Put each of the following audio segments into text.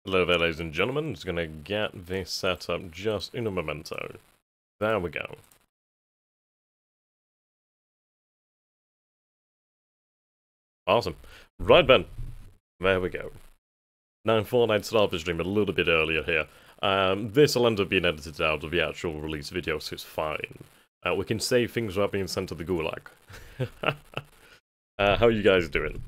Hello there, ladies and gentlemen. Just gonna get this set up just in a memento. There we go. Awesome. Right, Ben. There we go. Now, I thought I'd start the stream a little bit earlier here. This will end up being edited out of the actual release video, so it's fine. We can save things without being sent to the gulag. How are you guys doing?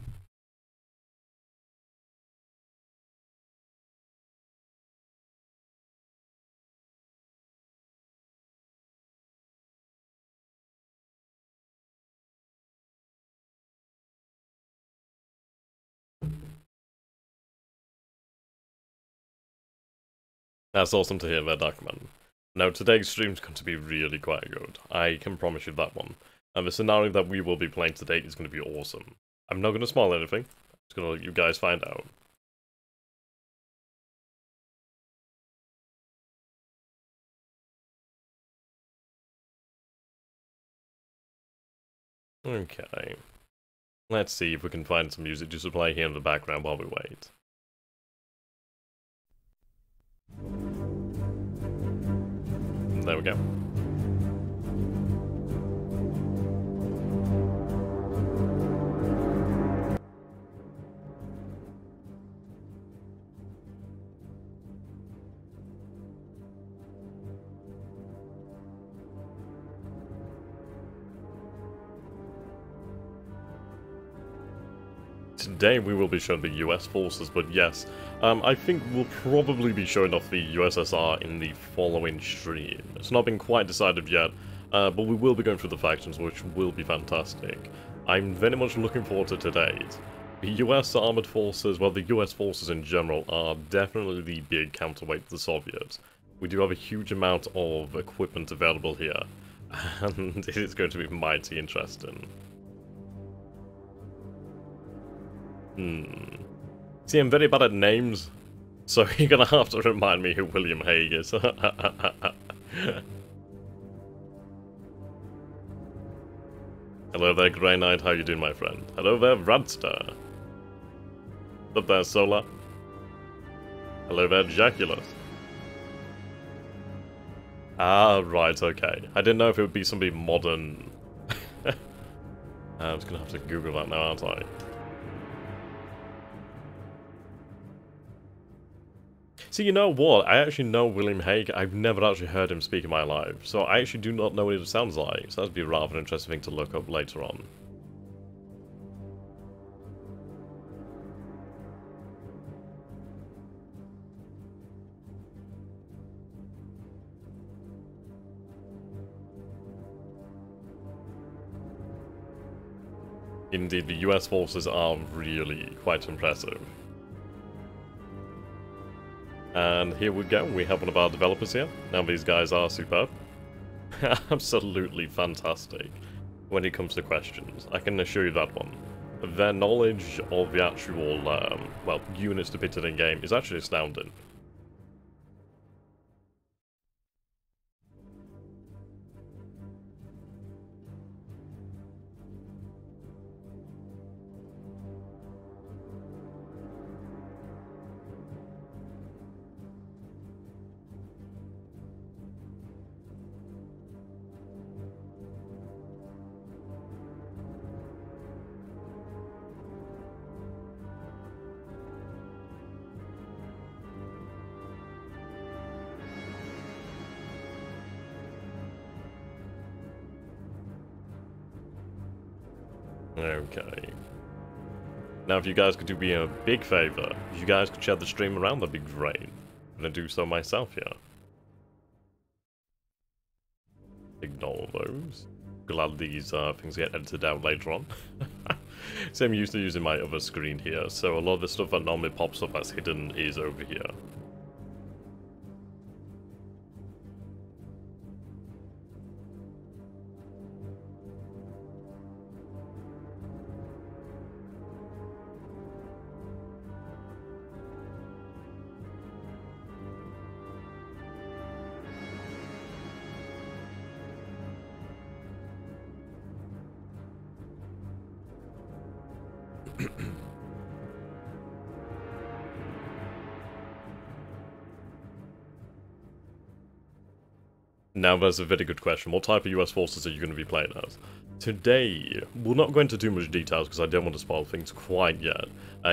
That's awesome to hear there, Darkman. Now, today's stream's going to be really quite good. I can promise you that one. And the scenario that we will be playing today is going to be awesome. I'm not going to spoil anything. I'm just going to let you guys find out. Okay. Let's see if we can find some music just to play here in the background while we wait. There we go. Today we will be showing the US forces, but yes, I think we'll probably be showing off the USSR in the following stream. It's not been quite decided yet, but we will be going through the factions, which will be fantastic. I'm very much looking forward to today. The US armored forces, well, the US forces in general, are definitely the big counterweight to the Soviets. We do have a huge amount of equipment available here, and it is going to be mighty interesting. See, I'm very bad at names, so you're gonna have to remind me who William Hague is. Hello there, Grey Knight, how you doing, my friend? Hello there, Radster. What's up there, Solar? Hello there, Jaculus. Ah, right, okay. I didn't know if it would be somebody modern. I'm just gonna have to Google that now, aren't I? See, you know what? I actually know William Hague. I've never actually heard him speak in my life, so I actually do not know what it sounds like. So that'd be a rather interesting thing to look up later on. Indeed, the US forces are really quite impressive. And here we go, we have one of our developers here. Now these guys are superb. Absolutely fantastic when it comes to questions, I can assure you that one. Their knowledge of the actual, well, units depicted in game is actually astounding. Okay. Now if you guys could do me a big favor, if you guys could share the stream around, that'd be great. I'm gonna do so myself here. Ignore those. Glad these things get edited out later on. So I'm used to using my other screen here, so a lot of the stuff that normally pops up as hidden is over here. Now that's a very good question. What type of US forces are you going to be playing as? Today, we're not going into too much details because I don't want to spoil things quite yet.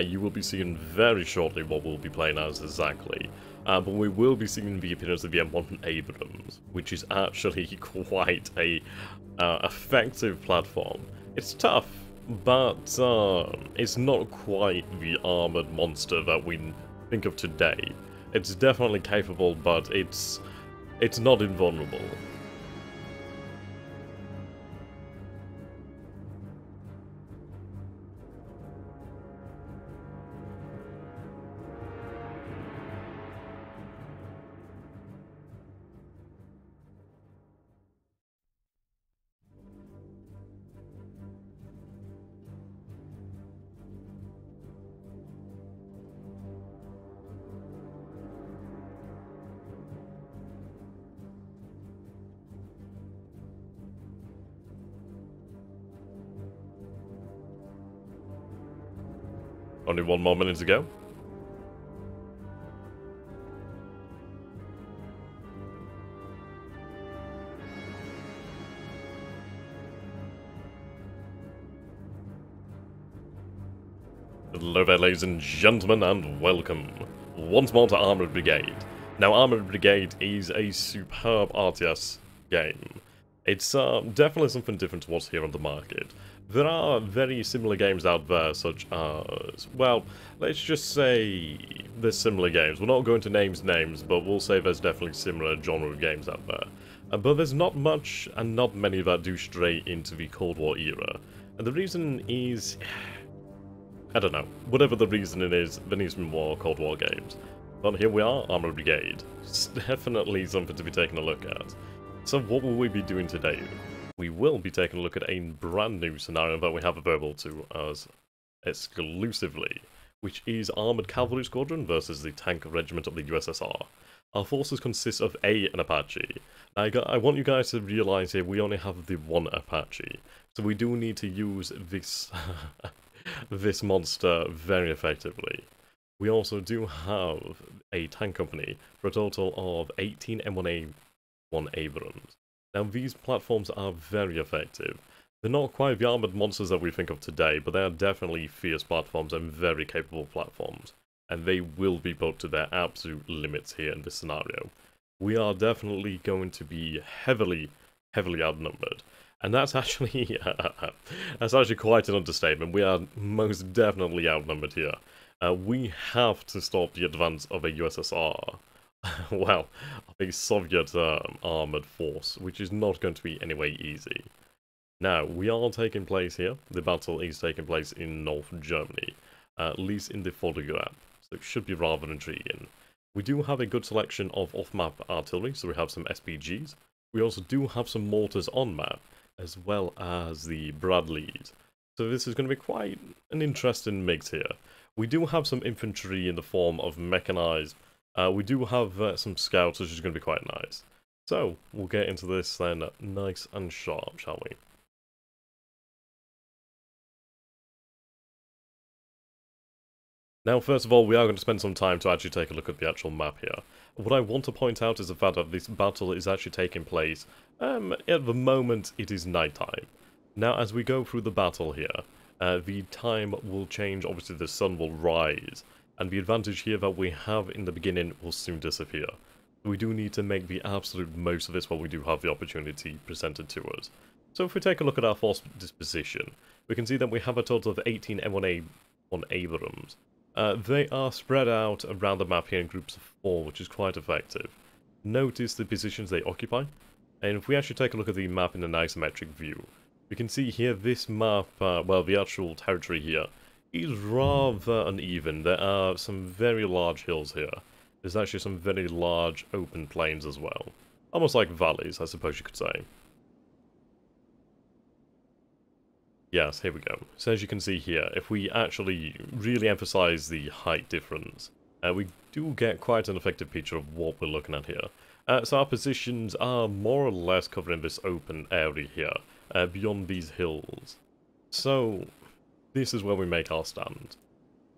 You will be seeing very shortly what we'll be playing as exactly. But we will be seeing the appearance of the M1 Abrams, which is actually quite a effective platform. It's tough, but it's not quite the armoured monster that we think of today. It's definitely capable, but it's not invulnerable. Only 1 more minute to go. Hello there, ladies and gentlemen, and welcome once more to Armoured Brigade. Now, Armoured Brigade is a superb RTS game. It's definitely something different to what's here on the market. There are very similar games out there, such as, well, let's just say there's similar games. We're not going to name names, but we'll say there's definitely similar genre of games out there. But there's not much, and not many that do stray into the Cold War era. And the reason is, I don't know, whatever the reason it is, there needs to be more Cold War games. But here we are, Armoured Brigade. It's definitely something to be taken a look at. So what will we be doing today? We will be taking a look at a brand new scenario that we have available to us exclusively, which is Armoured Cavalry Squadron versus the Tank Regiment of the USSR. Our forces consist of an Apache. Now, I want you guys to realise here we only have the one Apache, so we do need to use this this monster very effectively. We also do have a tank company for a total of 18 M1A1 Abrams. Now, these platforms are very effective. They're not quite the armoured monsters that we think of today, but they are definitely fierce platforms and very capable platforms. And they will be put to their absolute limits here in this scenario. We are definitely going to be heavily outnumbered. And that's actually, quite an understatement. We are most definitely outnumbered here. We have to stop the advance of a USSR. Well, a Soviet armoured force, which is not going to be anyway easy. Now, we are taking place here. The battle is taking place in North Germany, at least in the photograph, so it should be rather intriguing. We do have a good selection of off-map artillery, so we have some SPGs. We also do have some mortars on-map, as well as the Bradleys. So this is going to be quite an interesting mix here. We do have some infantry in the form of mechanized. We do have some scouts, which is going to be quite nice. So, we'll get into this then nice and sharp, shall we? Now, first of all, we are going to spend some time to actually take a look at the actual map here. What I want to point out is the fact that this battle is actually taking place, at the moment it is nighttime. Now, as we go through the battle here, the time will change, obviously the sun will rise. And the advantage here that we have in the beginning will soon disappear. We do need to make the absolute most of this while we do have the opportunity presented to us. So if we take a look at our force disposition, we can see that we have a total of 18 M1A1 Abrams. They are spread out around the map here in groups of 4, which is quite effective. Notice the positions they occupy, and if we actually take a look at the map in an isometric view, we can see here this map, well, the actual territory here, is rather uneven. There are some very large hills here. There's actually some very large open plains as well. Almost like valleys, I suppose you could say. Yes, here we go. So as you can see here, if we actually really emphasize the height difference, we do get quite an effective picture of what we're looking at here. So our positions are more or less covering this open area here, beyond these hills. So this is where we make our stand.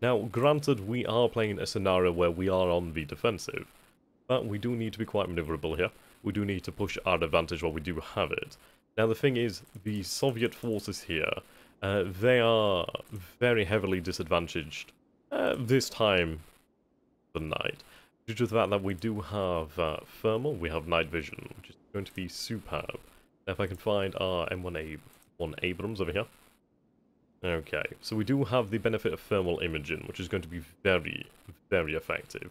Now, granted, we are playing a scenario where we are on the defensive, but we do need to be quite maneuverable here. we do need to push our advantage while we do have it. Now the thing is, the Soviet forces here, they are very heavily disadvantaged this time of the night, due to the fact that we do have thermal, we have night vision, which is going to be superb. Now if I can find our M1 Abrams over here. Okay, so we do have the benefit of thermal imaging, which is going to be very, very effective.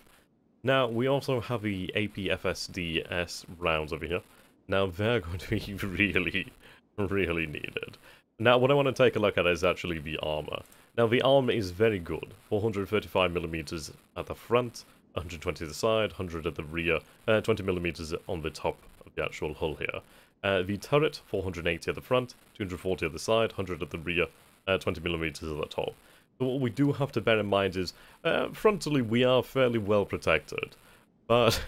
Now, we also have the APFSDS rounds over here. Now, they're going to be really, really needed. Now, what I want to take a look at is actually the armor. Now, the armor is very good. 435mm at the front, 120 at the side, 100 at the rear, 20mm on the top of the actual hull here. The turret, 480 at the front, 240 at the side, 100 at the rear, 20mm at the top. So what we do have to bear in mind is, frontally we are fairly well protected, but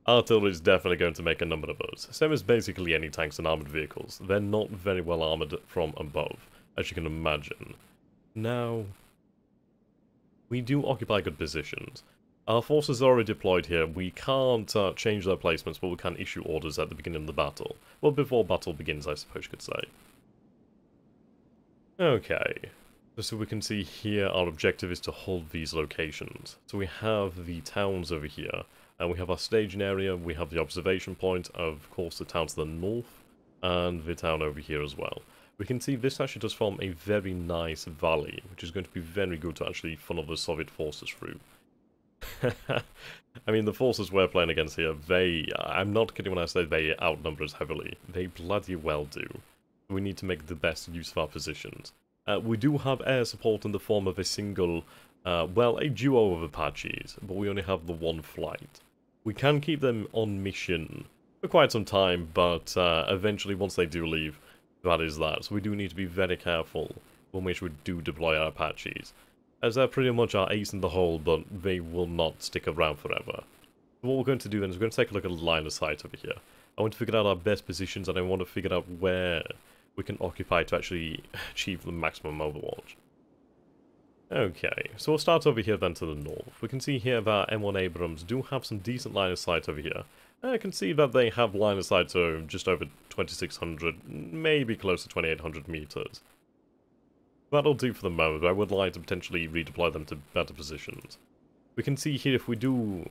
artillery is definitely going to make a number of those. Same as basically any tanks and armoured vehicles. They're not very well armoured from above, as you can imagine. Now, we do occupy good positions. Our forces are already deployed here. We can't change their placements, but we can issue orders at the beginning of the battle. Well, before battle begins, I suppose you could say. Okay, so we can see here our objective is to hold these locations. So we have the towns over here, and we have our staging area, we have the observation point, of course the town to the north, and the town over here as well. We can see this actually does form a very nice valley, which is going to be very good to actually funnel the Soviet forces through. I mean, the forces we're playing against here, I'm not kidding when I say they outnumber us heavily. They bloody well do. We need to make the best use of our positions. We do have air support in the form of a single, well, a duo of Apaches, but we only have the one flight. We can keep them on mission for quite some time, but eventually, once they do leave, that is that. So we do need to be very careful when we do deploy our Apaches, as they're pretty much our ace in the hole, but they will not stick around forever. So what we're going to do then is we're going to take a look at the line of sight over here. I want to figure out our best positions, and I want to figure out where we can occupy to actually achieve the maximum overwatch. Okay, so we'll start over here then to the north. We can see here that M1 Abrams do have some decent line of sight over here. I can see that they have line of sight to just over 2600, maybe close to 2800 meters. That'll do for the moment, but I would like to potentially redeploy them to better positions. We can see here if we do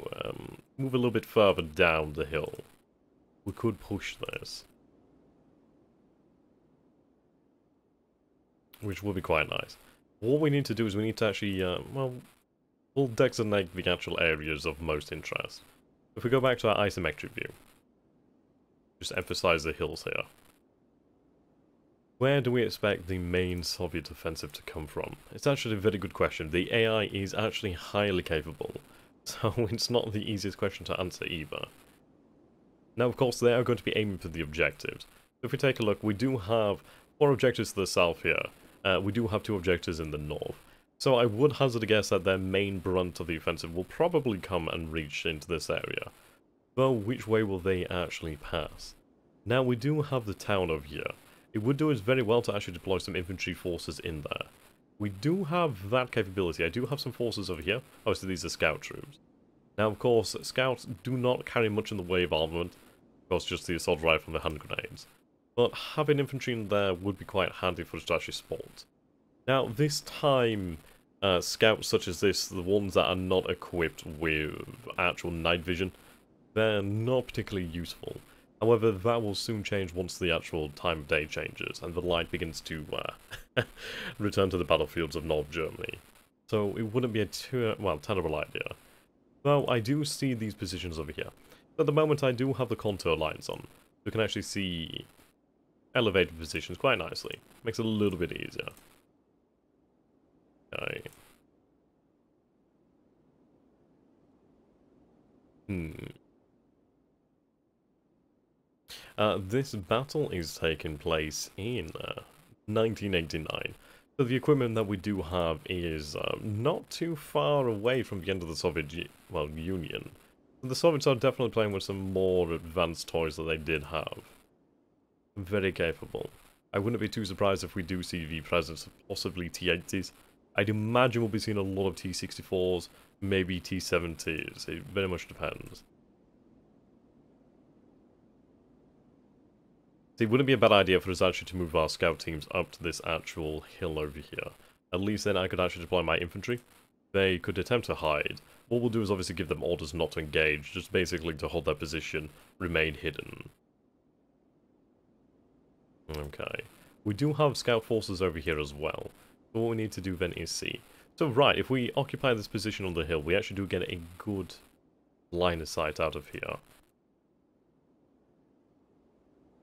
move a little bit further down the hill, we could push this, which will be quite nice. What we need to do is we need to actually, well, we'll designate the actual areas of most interest. If we go back to our isometric view, just emphasize the hills here. Where do we expect the main Soviet offensive to come from? It's actually a very good question. The AI is actually highly capable, so it's not the easiest question to answer either. Now, of course, they are going to be aiming for the objectives. If we take a look, we do have 4 objectives to the south here. We do have 2 objectives in the north. So I would hazard a guess that their main brunt of the offensive will probably come and reach into this area. Though, which way will they actually pass? Now, we do have the town over here. It would do us very well to actually deploy some infantry forces in there. We do have that capability. I do have some forces over here. Obviously, these are scout troops. Now, of course, scouts do not carry much in the way of armament. Of course, just the assault rifle and the hand grenades. But having infantry in there would be quite handy for us to actually spot. Now, this time, scouts such as this, the ones that are not equipped with actual night vision, they're not particularly useful. However, that will soon change once the actual time of day changes and the light begins to return to the battlefields of North Germany. So it wouldn't be a terrible idea. Though I do see these positions over here. At the moment I do have the contour lines on. We can actually see elevated positions quite nicely. Makes it a little bit easier. Okay. This battle is taking place in 1989. So the equipment that we do have is not too far away from the end of the Soviet Union. The Soviets are definitely playing with some more advanced toys that they did have. Very capable. I wouldn't be too surprised if we do see the presence of possibly T-80s. I'd imagine we'll be seeing a lot of T-64s, maybe T-70s. It very much depends. it wouldn't be a bad idea for us actually to move our scout teams up to this actual hill over here. At least then I could actually deploy my infantry. They could attempt to hide. What we'll do is obviously give them orders not to engage, just basically to hold their position, remain hidden. Okay. We do have scout forces over here as well. So what we need to do then is see. So right, if we occupy this position on the hill, we actually do get a good line of sight out of here.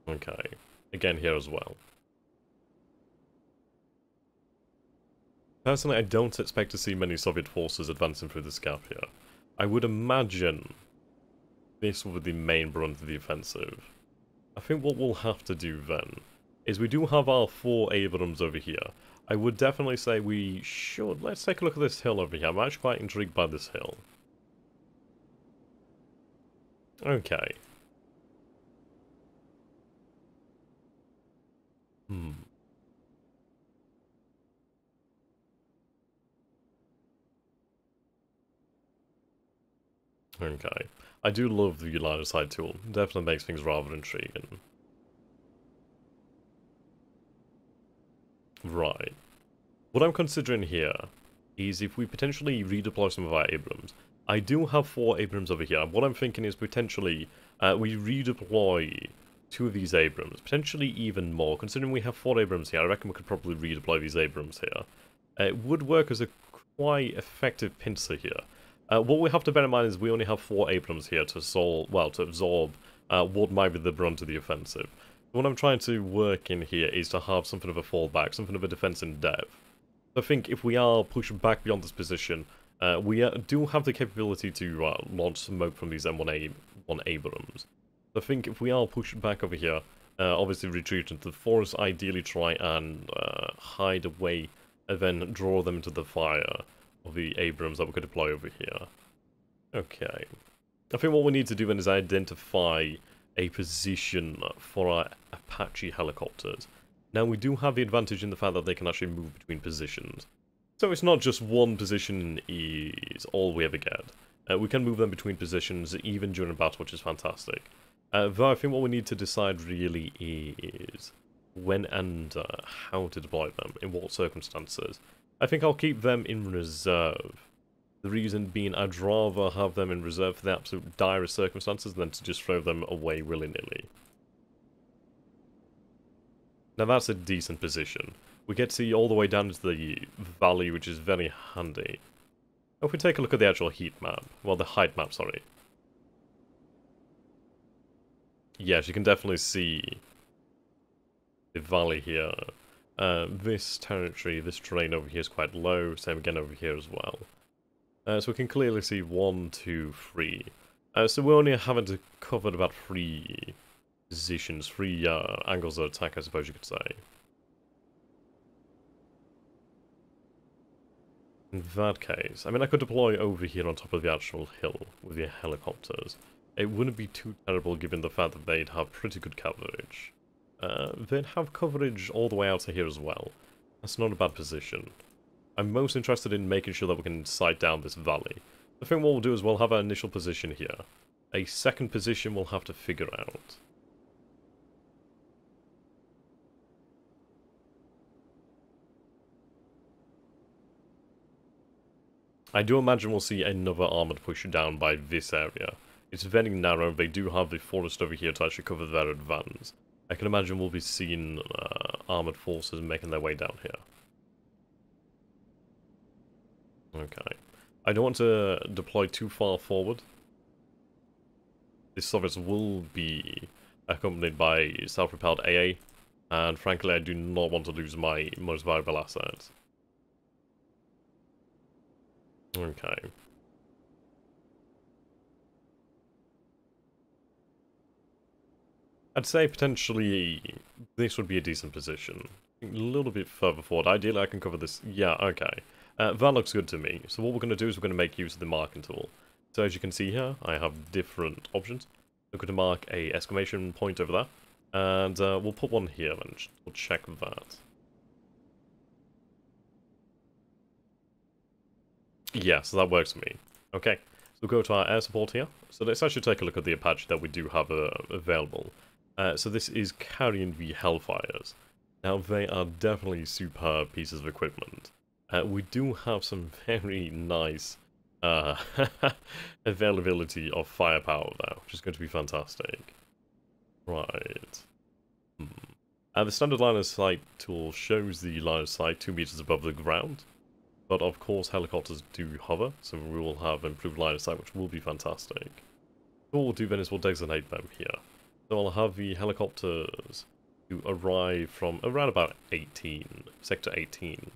Okay. Again here as well. Personally, I don't expect to see many Soviet forces advancing through this gap here. I would imagine this will be the main brunt of the offensive. I think what we'll have to do then is we do have our 4 Abrams over here. I would definitely say we should. Let's take a look at this hill over here. I'm actually quite intrigued by this hill. Okay. Okay. I do love the line of sight tool. Definitely makes things rather intriguing. Right. What I'm considering here is if we potentially redeploy some of our Abrams. I do have 4 Abrams over here. What I'm thinking is potentially we redeploy 2 of these Abrams. Potentially even more. Considering we have 4 Abrams here, I reckon we could probably redeploy these Abrams here. It would work as a quite effective pincer here. What we have to bear in mind is we only have 4 Abrams here to to absorb what might be the brunt of the offensive. What I'm trying to work in here is to have something of a fallback, something of a defense in depth. I think if we are pushed back beyond this position, we do have the capability to launch smoke from these M1 Abrams. I think if we are pushed back over here, obviously retreat into the forest, ideally try and hide away and then draw them into the fire of the Abrams that we could deploy over here. Okay. I think what we need to do then is identify a position for our Apache helicopters. Now we do have the advantage in the fact that they can actually move between positions. So it's not just one position is all we ever get. We can move them between positions even during battle, which is fantastic. Though I think what we need to decide really is when and how to deploy them, in what circumstances. I think I'll keep them in reserve. The reason being I'd rather have them in reserve for the absolute direst circumstances than to just throw them away willy-nilly. Now that's a decent position. We get to see all the way down to the valley, which is very handy. If we take a look at the actual heat map, well, the height map, sorry. Yes, you can definitely see the valley here. This territory, this terrain over here is quite low, same again over here as well. So we can clearly see 1, 2, 3. So we're only having to cover about 3 positions, 3 angles of attack, I suppose you could say. In that case, I mean, I could deploy over here on top of the actual hill with the helicopters. It wouldn't be too terrible given the fact that they'd have pretty good coverage. They'd have coverage all the way out to here as well. That's not a bad position. I'm most interested in making sure that we can sight down this valley. The thing what we'll do is we'll have our initial position here. A second position we'll have to figure out. I do imagine we'll see another armoured push down by this area. It's very narrow, they do have the forest over here to actually cover their advance. I can imagine we'll be seeing armoured forces making their way down here. Okay. I don't want to deploy too far forward. The Soviets will be accompanied by self-propelled AA, and frankly I do not want to lose my most valuable assets. Okay. I'd say potentially this would be a decent position. A little bit further forward. Ideally I can cover this. Yeah, okay. That looks good to me. So what we're going to do is we're going to make use of the marking tool. So as you can see here, I have different options. I'm going to mark a exclamation point over there. And we'll put one here and we'll check that. Yeah, so that works for me. Okay, so we'll go to our air support here. So let's actually take a look at the Apache that we do have available. So this is carrying the Hellfires. Now they are definitely superb pieces of equipment. We do have some very nice uh, availability of firepower though, which is going to be fantastic. Right. The standard line of sight tool shows the line of sight 2 meters above the ground, but of course helicopters do hover, so we will have improved line of sight, which will be fantastic. What we'll do then is we'll designate them here. So I'll have the helicopters to arrive from around about 18, sector 18.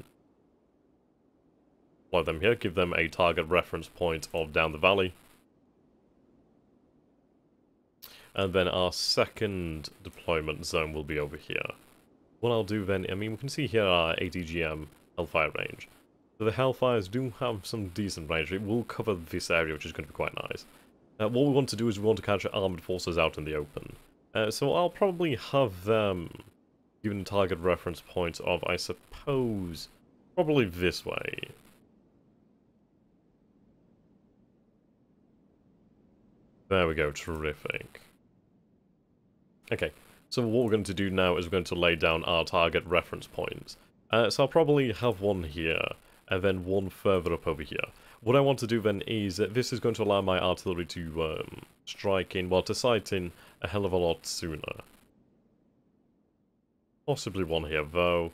Fly them here, give them a target reference point of down the valley. And then our second deployment zone will be over here. What I'll do then, I mean, we can see here our ATGM Hellfire range. So the Hellfires do have some decent range. It will cover this area, which is going to be quite nice. What we want to do is we want to capture armoured forces out in the open. So I'll probably have them given a target reference point of, I suppose, probably this way. There we go, terrific. Okay, so what we're going to do now is we're going to lay down our target reference points. So I'll probably have one here, and then one further up over here. What I want to do then is, this is going to allow my artillery to strike in, well, to sight in a hell of a lot sooner. Possibly one here, though.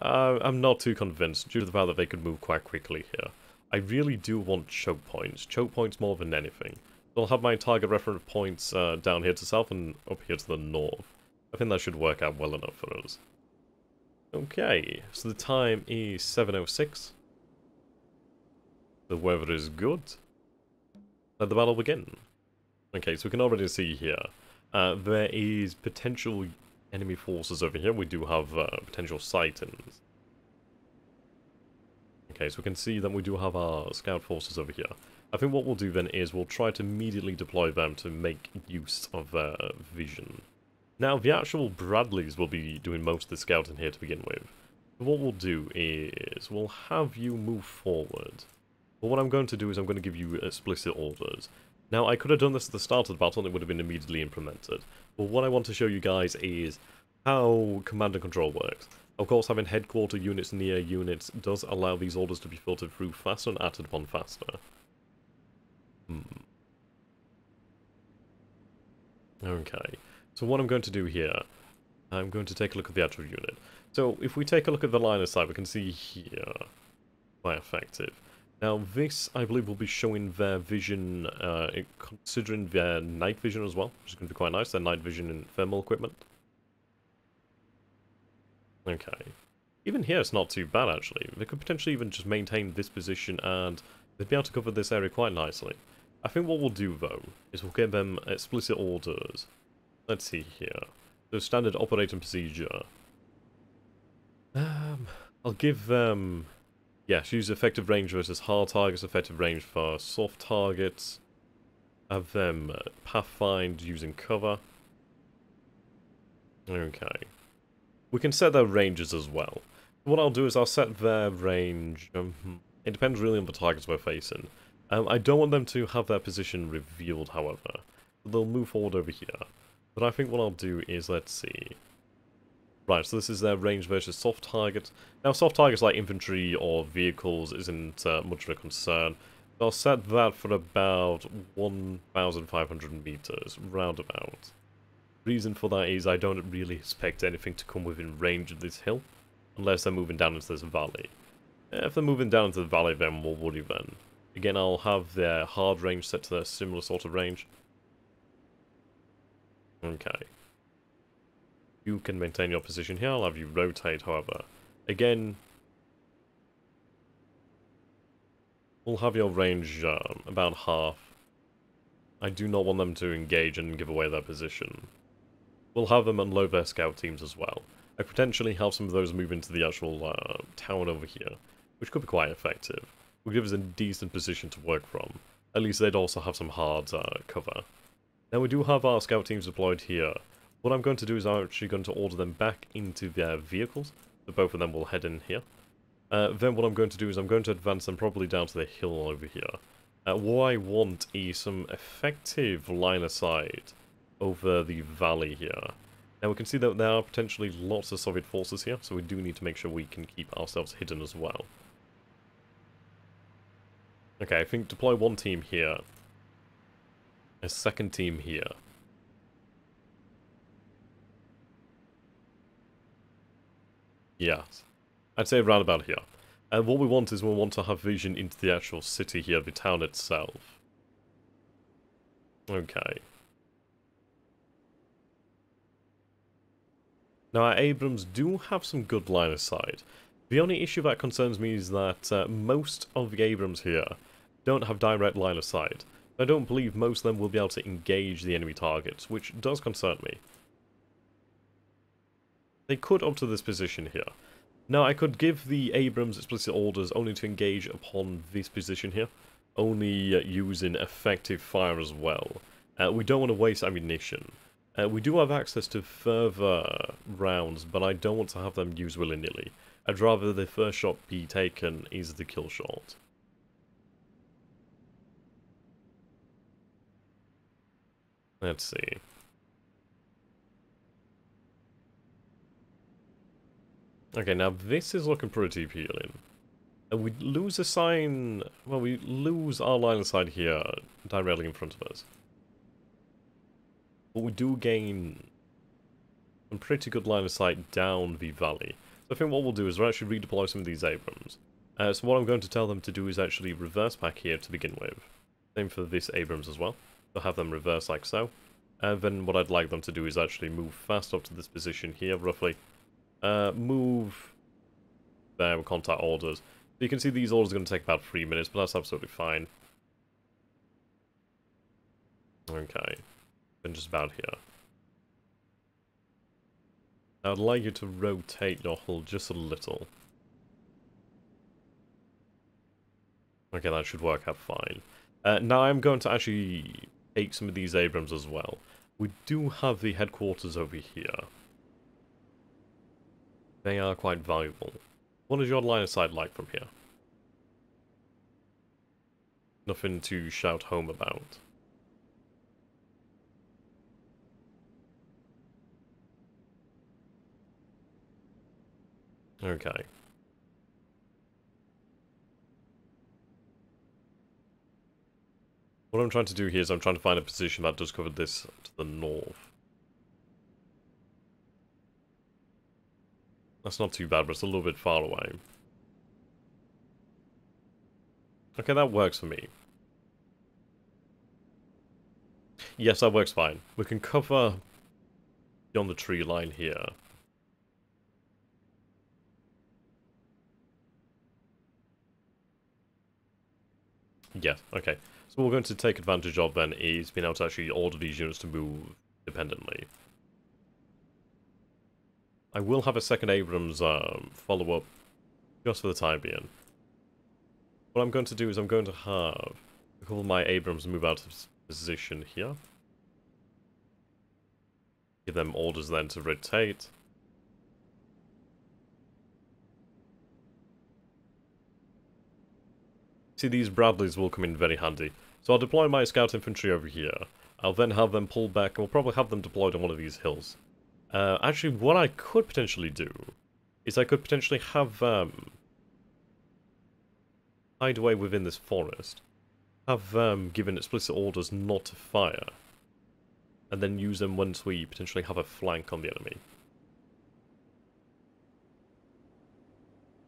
I'm not too convinced, due to the fact that they could move quite quickly here. I really do want choke points more than anything. So I'll have my target reference points down here to south and up here to the north. I think that should work out well enough for us. Okay, so the time is 7:06. The weather is good. Let the battle begin. Okay, so we can already see here, there is potential enemy forces over here. We do have potential sightings. Okay, so we can see that we do have our scout forces over here. I think what we'll do then is we'll try to immediately deploy them to make use of their vision. Now, the actual Bradleys will be doing most of the scouting here to begin with. What we'll do is we'll have you move forward. But what I'm going to do is I'm going to give you explicit orders. Now, I could have done this at the start of the battle and it would have been immediately implemented. But what I want to show you guys is how command and control works. Of course, having headquarter units near units does allow these orders to be filtered through faster and acted upon faster. Okay, so what I'm going to do here, I'm going to take a look at the actual unit. So, if we take a look at the line of sight, we can see here, quite effective. Now, this, I believe, will be showing their vision, considering their night vision as well, which is going to be quite nice, their night vision and thermal equipment. Okay. Even here, it's not too bad, actually. They could potentially even just maintain this position, and they'd be able to cover this area quite nicely. I think what we'll do, though, is we'll give them explicit orders. Let's see here. So, standard operating procedure. I'll give them... Yes, use effective range versus hard targets, effective range for soft targets. Have them pathfind using cover. Okay. We can set their ranges as well. What I'll do is I'll set their range... it depends really on the targets we're facing. I don't want them to have their position revealed, however. They'll move forward over here. But I think what I'll do is, let's see... Right, so this is their range versus soft targets. Now, soft targets like infantry or vehicles isn't much of a concern. So I'll set that for about 1,500 meters, roundabout. Reason for that is I don't really expect anything to come within range of this hill, unless they're moving down into this valley. If they're moving down into the valley, then we'll worry then. Again, I'll have their hard range set to their similar sort of range. Okay. You can maintain your position here, I'll have you rotate, however. Again, we'll have your range about half. I do not want them to engage and give away their position. We'll have them unload their scout teams as well. I potentially have some of those move into the actual town over here, which could be quite effective. Will give us a decent position to work from. At least they'd also have some hard cover. Now we do have our scout teams deployed here. What I'm going to do is I'm actually going to order them back into their vehicles. So both of them will head in here. Then what I'm going to do is I'm going to advance them probably down to the hill over here. What I want is some effective line of sight over the valley here. Now we can see that there are potentially lots of Soviet forces here, so we do need to make sure we can keep ourselves hidden as well. Okay, I think deploy one team here. A second team here. Yes. I'd say around about here. And what we want is we want to have vision into the actual city here, the town itself. Okay. Now our Abrams do have some good line of sight. The only issue that concerns me is that most of the Abrams here don't have direct line of sight. I don't believe most of them will be able to engage the enemy targets, which does concern me. They could up to this position here. Now I could give the Abrams explicit orders only to engage upon this position here, only using effective fire as well. We don't want to waste ammunition. We do have access to further rounds, but I don't want to have them used willy-nilly. I'd rather the first shot be taken is the kill shot. Let's see. Okay, now this is looking pretty appealing. And we lose a sign... Well, we lose our line of sight here, directly in front of us. But we do gain some pretty good line of sight down the valley. So I think what we'll do is we'll actually redeploy some of these Abrams. So what I'm going to tell them to do is actually reverse back here to begin with. Same for this Abrams as well. They'll have them reverse like so. And then what I'd like them to do is actually move fast up to this position here, roughly. Move there with contact orders. So you can see these orders are going to take about 3 minutes, but that's absolutely fine. Okay. Then just about here. I'd like you to rotate your hull just a little. Okay, that should work out fine. Now I'm going to actually take some of these Abrams as well. We do have the headquarters over here. They are quite valuable. What is your line of sight like from here? Nothing to shout home about. Okay. What I'm trying to do here is I'm trying to find a position that does cover this to the north. That's not too bad, but it's a little bit far away. Okay, that works for me. Yes, that works fine. We can cover beyond the tree line here. Yes, okay. So what we're going to take advantage of then is being able to actually order these units to move independently. I will have a second Abrams follow-up just for the time being. What I'm going to do is I'm going to have a couple of my Abrams move out of position here. Give them orders then to rotate. See, these Bradleys will come in very handy. So I'll deploy my scout infantry over here. I'll then have them pull back, and we'll probably have them deployed on one of these hills. Actually, what I could potentially do is I could potentially have hide away within this forest, have given explicit orders not to fire, and then use them once we potentially have a flank on the enemy.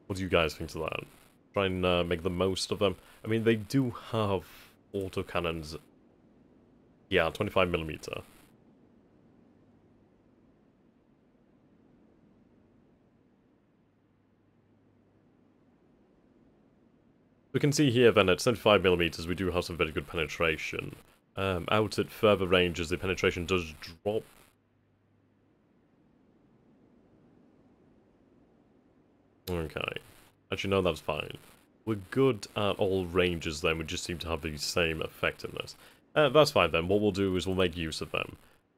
What do you guys think of that? Try and make the most of them. I mean, they do have autocannons. Yeah, 25mm. We can see here then at 75mm we do have some very good penetration. Out at further ranges the penetration does drop. Okay. Actually no, that's fine. We're good at all ranges then, we just seem to have the same effectiveness. That's fine then, what we'll do is we'll make use of them.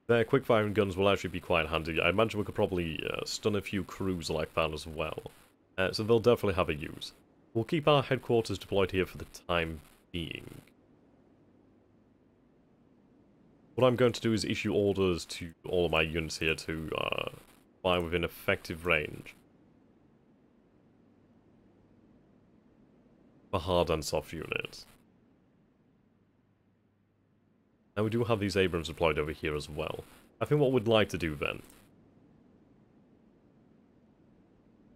Their quick firing guns will actually be quite handy. I imagine we could probably stun a few crews like that as well. So they'll definitely have a use. We'll keep our headquarters deployed here for the time being. What I'm going to do is issue orders to all of my units here to fire within effective range for hard and soft units. Now we do have these Abrams deployed over here as well. I think what we'd like to do then...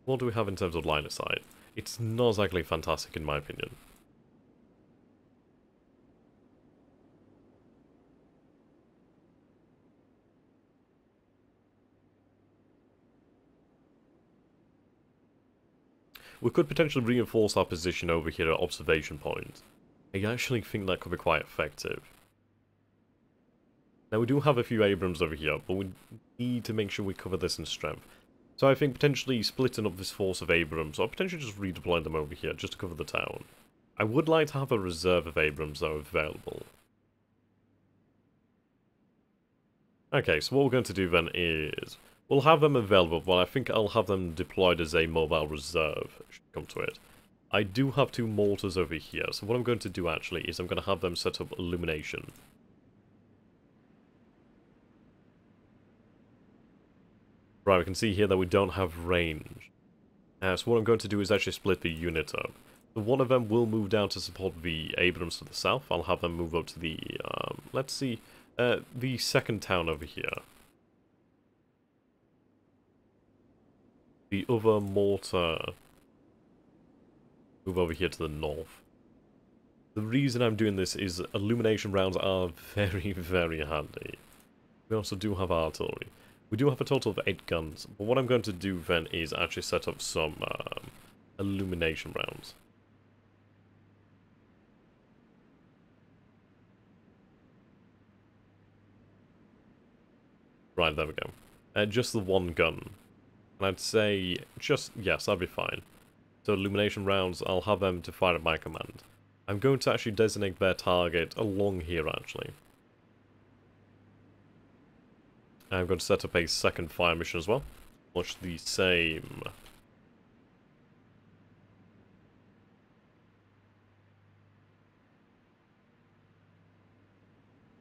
What do we have in terms of line of sight? It's not exactly fantastic in my opinion. We could potentially reinforce our position over here at observation point. I actually think that could be quite effective. Now we do have a few Abrams over here, but we need to make sure we cover this in strength. So I think potentially splitting up this force of Abrams, or potentially just redeploying them over here just to cover the town. I would like to have a reserve of Abrams though available. Okay, so what we're going to do then is... We'll have them available, but I think I'll have them deployed as a mobile reserve, should come to it. I do have 2 mortars over here, so what I'm going to do actually is I'm going to have them set up illumination. Right, we can see here that we don't have range. So what I'm going to do is actually split the unit up. So one of them will move down to support the Abrams to the south. I'll have them move up to the, let's see, the second town over here. The other mortar move over here to the north. The reason I'm doing this is illumination rounds are very, very handy. We also do have artillery. We do have a total of 8 guns, but what I'm going to do then is actually set up some illumination rounds. Right, there we go. Just the 1 gun. And I'd say, just, yes, that'd be fine. So illumination rounds, I'll have them to fire at my command. I'm going to actually designate their target along here, actually. I'm going to set up a second fire mission as well. Much the same.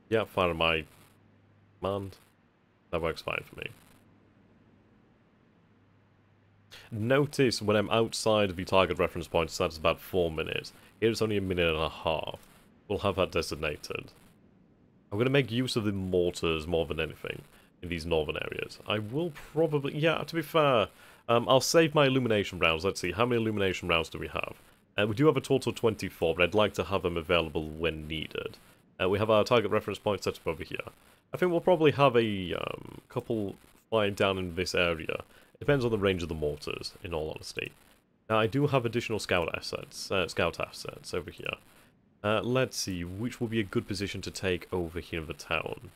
Yeah, fire at my command. That works fine for me. Notice when I'm outside of the target reference point, so that's about 4 minutes. Here it's only 1.5 minutes. We'll have that designated. I'm going to make use of the mortars more than anything in these northern areas. I will probably... Yeah, to be fair, I'll save my illumination rounds. Let's see, how many illumination rounds do we have? We do have a total of 24, but I'd like to have them available when needed. We have our target reference point set up over here. I think we'll probably have a couple flying down in this area. It depends on the range of the mortars, in all honesty. Now, I do have additional scout assets over here. Let's see, which will be a good position to take over here in the town.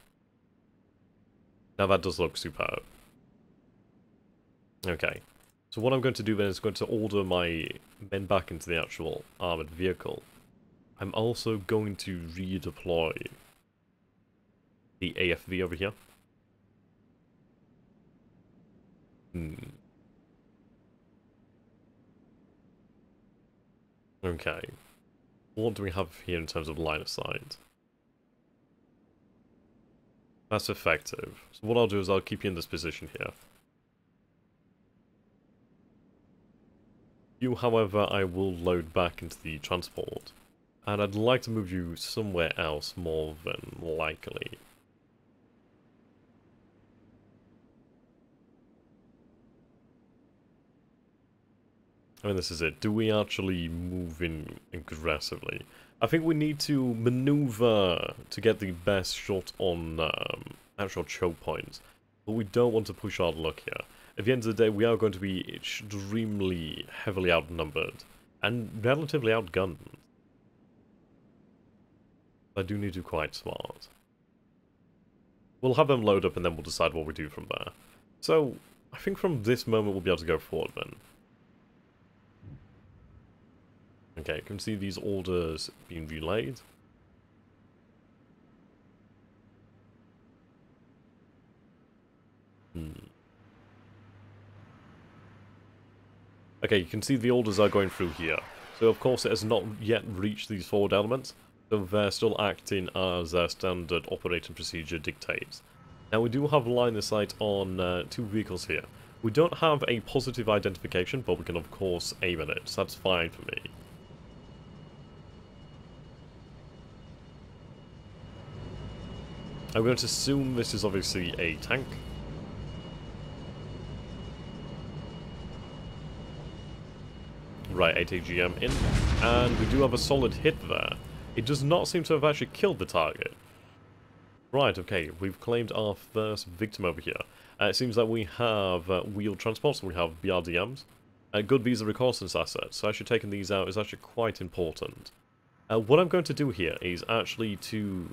Now, that does look superb. Okay, so what I'm going to do then is going to order my men back into the actual armoured vehicle. I'm also going to redeploy the AFV over here. Okay. What do we have here in terms of line of sight? That's effective. So what I'll do is I'll keep you in this position here. You, however, I will load back into the transport. And I'd like to move you somewhere else more than likely. I mean, this is it. Do we actually move in aggressively? I think we need to maneuver to get the best shot on actual choke points. But we don't want to push our luck here. At the end of the day, we are going to be extremely heavily outnumbered. And relatively outgunned. I do need to be quite smart. We'll have them load up and then we'll decide what we do from there. So, I think from this moment we'll be able to go forward then. Okay, you can see these orders being relayed. Okay, you can see the orders are going through here. So of course it has not yet reached these forward elements. So they're still acting as their standard operating procedure dictates. Now we do have line of sight on 2 vehicles here. We don't have a positive identification, but we can of course aim at it, so that's fine for me. I'm going to assume this is obviously a tank. Right, 8 AGM in, and we do have a solid hit there. It does not seem to have actually killed the target. Right, okay, we've claimed our first victim over here. It seems that we have wheeled transports, we have BRDMs. Good visa reconnaissance assets, so actually taking these out is actually quite important. What I'm going to do here is actually to...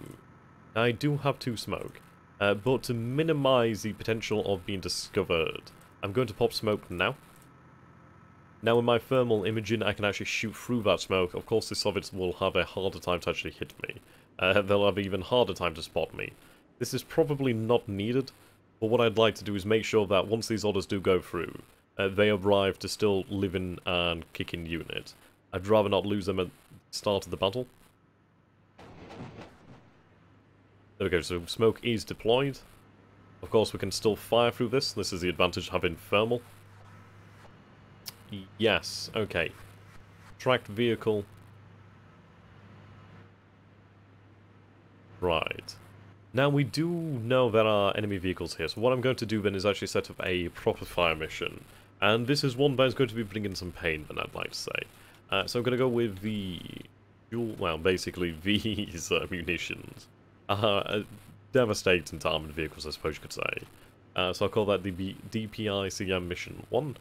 I do have 2 smoke, but to minimise the potential of being discovered, I'm going to pop smoke now. Now with my thermal imaging, I can actually shoot through that smoke. Of course, the Soviets will have a harder time to actually hit me. They'll have an even harder time to spot me. This is probably not needed, but what I'd like to do is make sure that once these orders do go through, they arrive to still living and kicking unit. I'd rather not lose them at the start of the battle. There we go, so smoke is deployed. Of course, we can still fire through this. This is the advantage of having thermal. Yes, okay. Tracked vehicle. Right. Now we do know there are enemy vehicles here, so what I'm going to do then is actually set up a proper fire mission. And this is one that is going to be bringing some pain, then I'd like to say. So I'm going to go with the... well, basically these munitions. Devastating to armored vehicles, I suppose you could say. So I'll call that the DPICM Mission 1.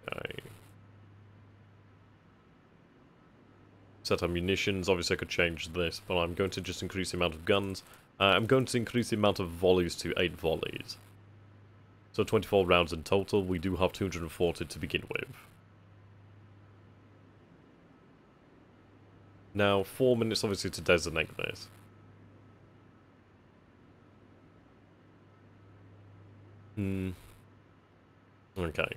Okay. Set up munitions, obviously I could change this, but I'm going to just increase the amount of guns. I'm going to increase the amount of volleys to 8 volleys. So 24 rounds in total, we do have 240 to begin with. Now, 4 minutes obviously to designate this. Okay.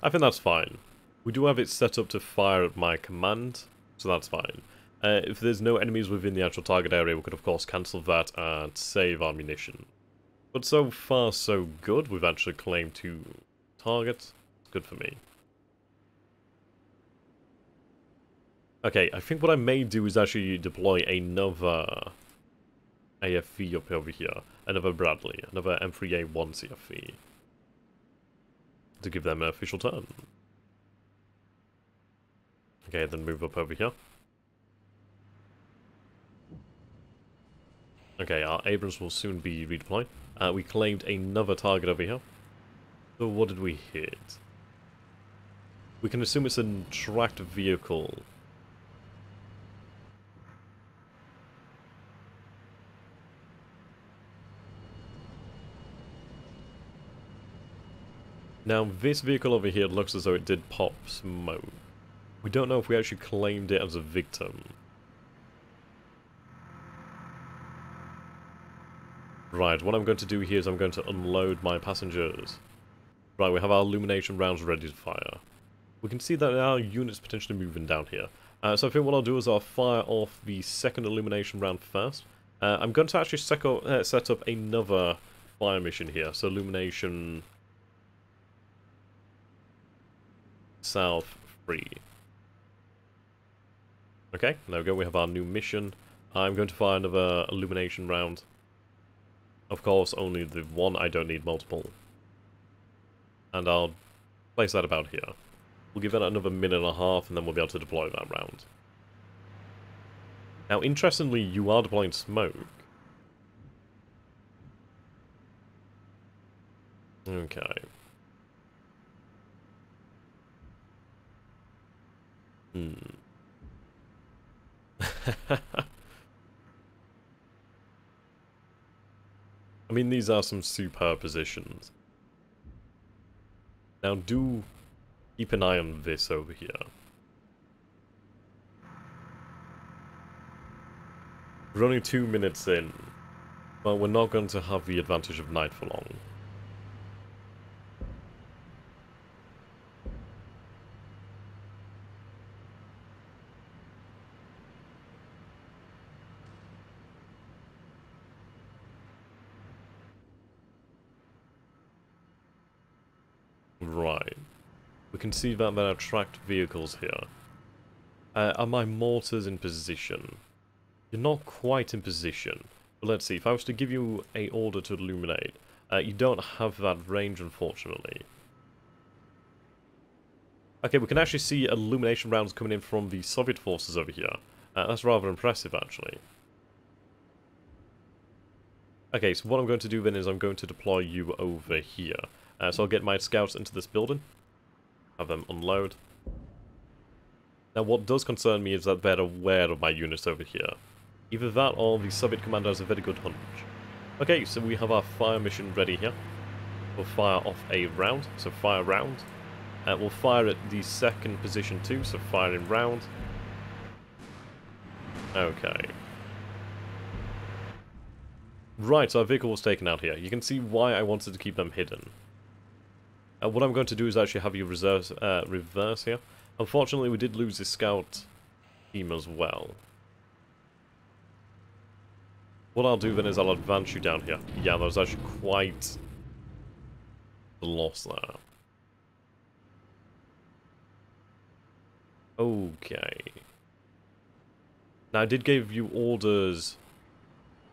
I think that's fine. We do have it set up to fire at my command, so that's fine. If there's no enemies within the actual target area, we could of course cancel that and save our ammunition. But so far so good, we've actually claimed 2 targets. It's good for me. Okay, I think what I may do is actually deploy another AFV up over here. Another Bradley, another M3A1 CFV. To give them an official turn. Okay, then move up over here. Okay, our Abrams will soon be redeployed. We claimed another target over here. So what did we hit? We can assume it's a tracked vehicle. Now, this vehicle over here looks as though it did pop smoke. We don't know if we actually claimed it as a victim. Right, what I'm going to do here is I'm going to unload my passengers. Right, we have our illumination rounds ready to fire. We can see that our unit's potentially moving down here. So I think what I'll do is I'll fire off the second illumination round first. I'm going to actually set up another fire mission here. So illumination... south 3. Okay, there we go, we have our new mission. I'm going to fire another illumination round. Of course, only the one, I don't need multiple. And I'll place that about here. We'll give it another minute and a half, and then we'll be able to deploy that round. Now, interestingly, you are deploying smoke. Okay. I mean, these are some superb positions. Now, do keep an eye on this over here. We're only 2 minutes in, but we're not going to have the advantage of night for long. We can see that there are tracked vehicles here. Are my mortars in position? You're not quite in position. But let's see, if I was to give you a order to illuminate, you don't have that range, unfortunately. Okay, we can actually see illumination rounds coming in from the Soviet forces over here. That's rather impressive, actually. Okay, so what I'm going to do then is I'm going to deploy you over here. So I'll get my scouts into this building. Have them unload. Now what does concern me is that they're aware of my units over here. Either that or the Soviet commander has a very good hunch. Okay, so we have our fire mission ready here. We'll fire off a round, so fire round. We'll fire at the second position too, so firing round. Okay. Right, so our vehicle was taken out here. You can see why I wanted to keep them hidden. What I'm going to do is actually have you reverse here. Unfortunately, we did lose the scout team as well. What I'll do then is I'll advance you down here. Yeah, that was actually quite the loss there. Okay. Now, I did give you orders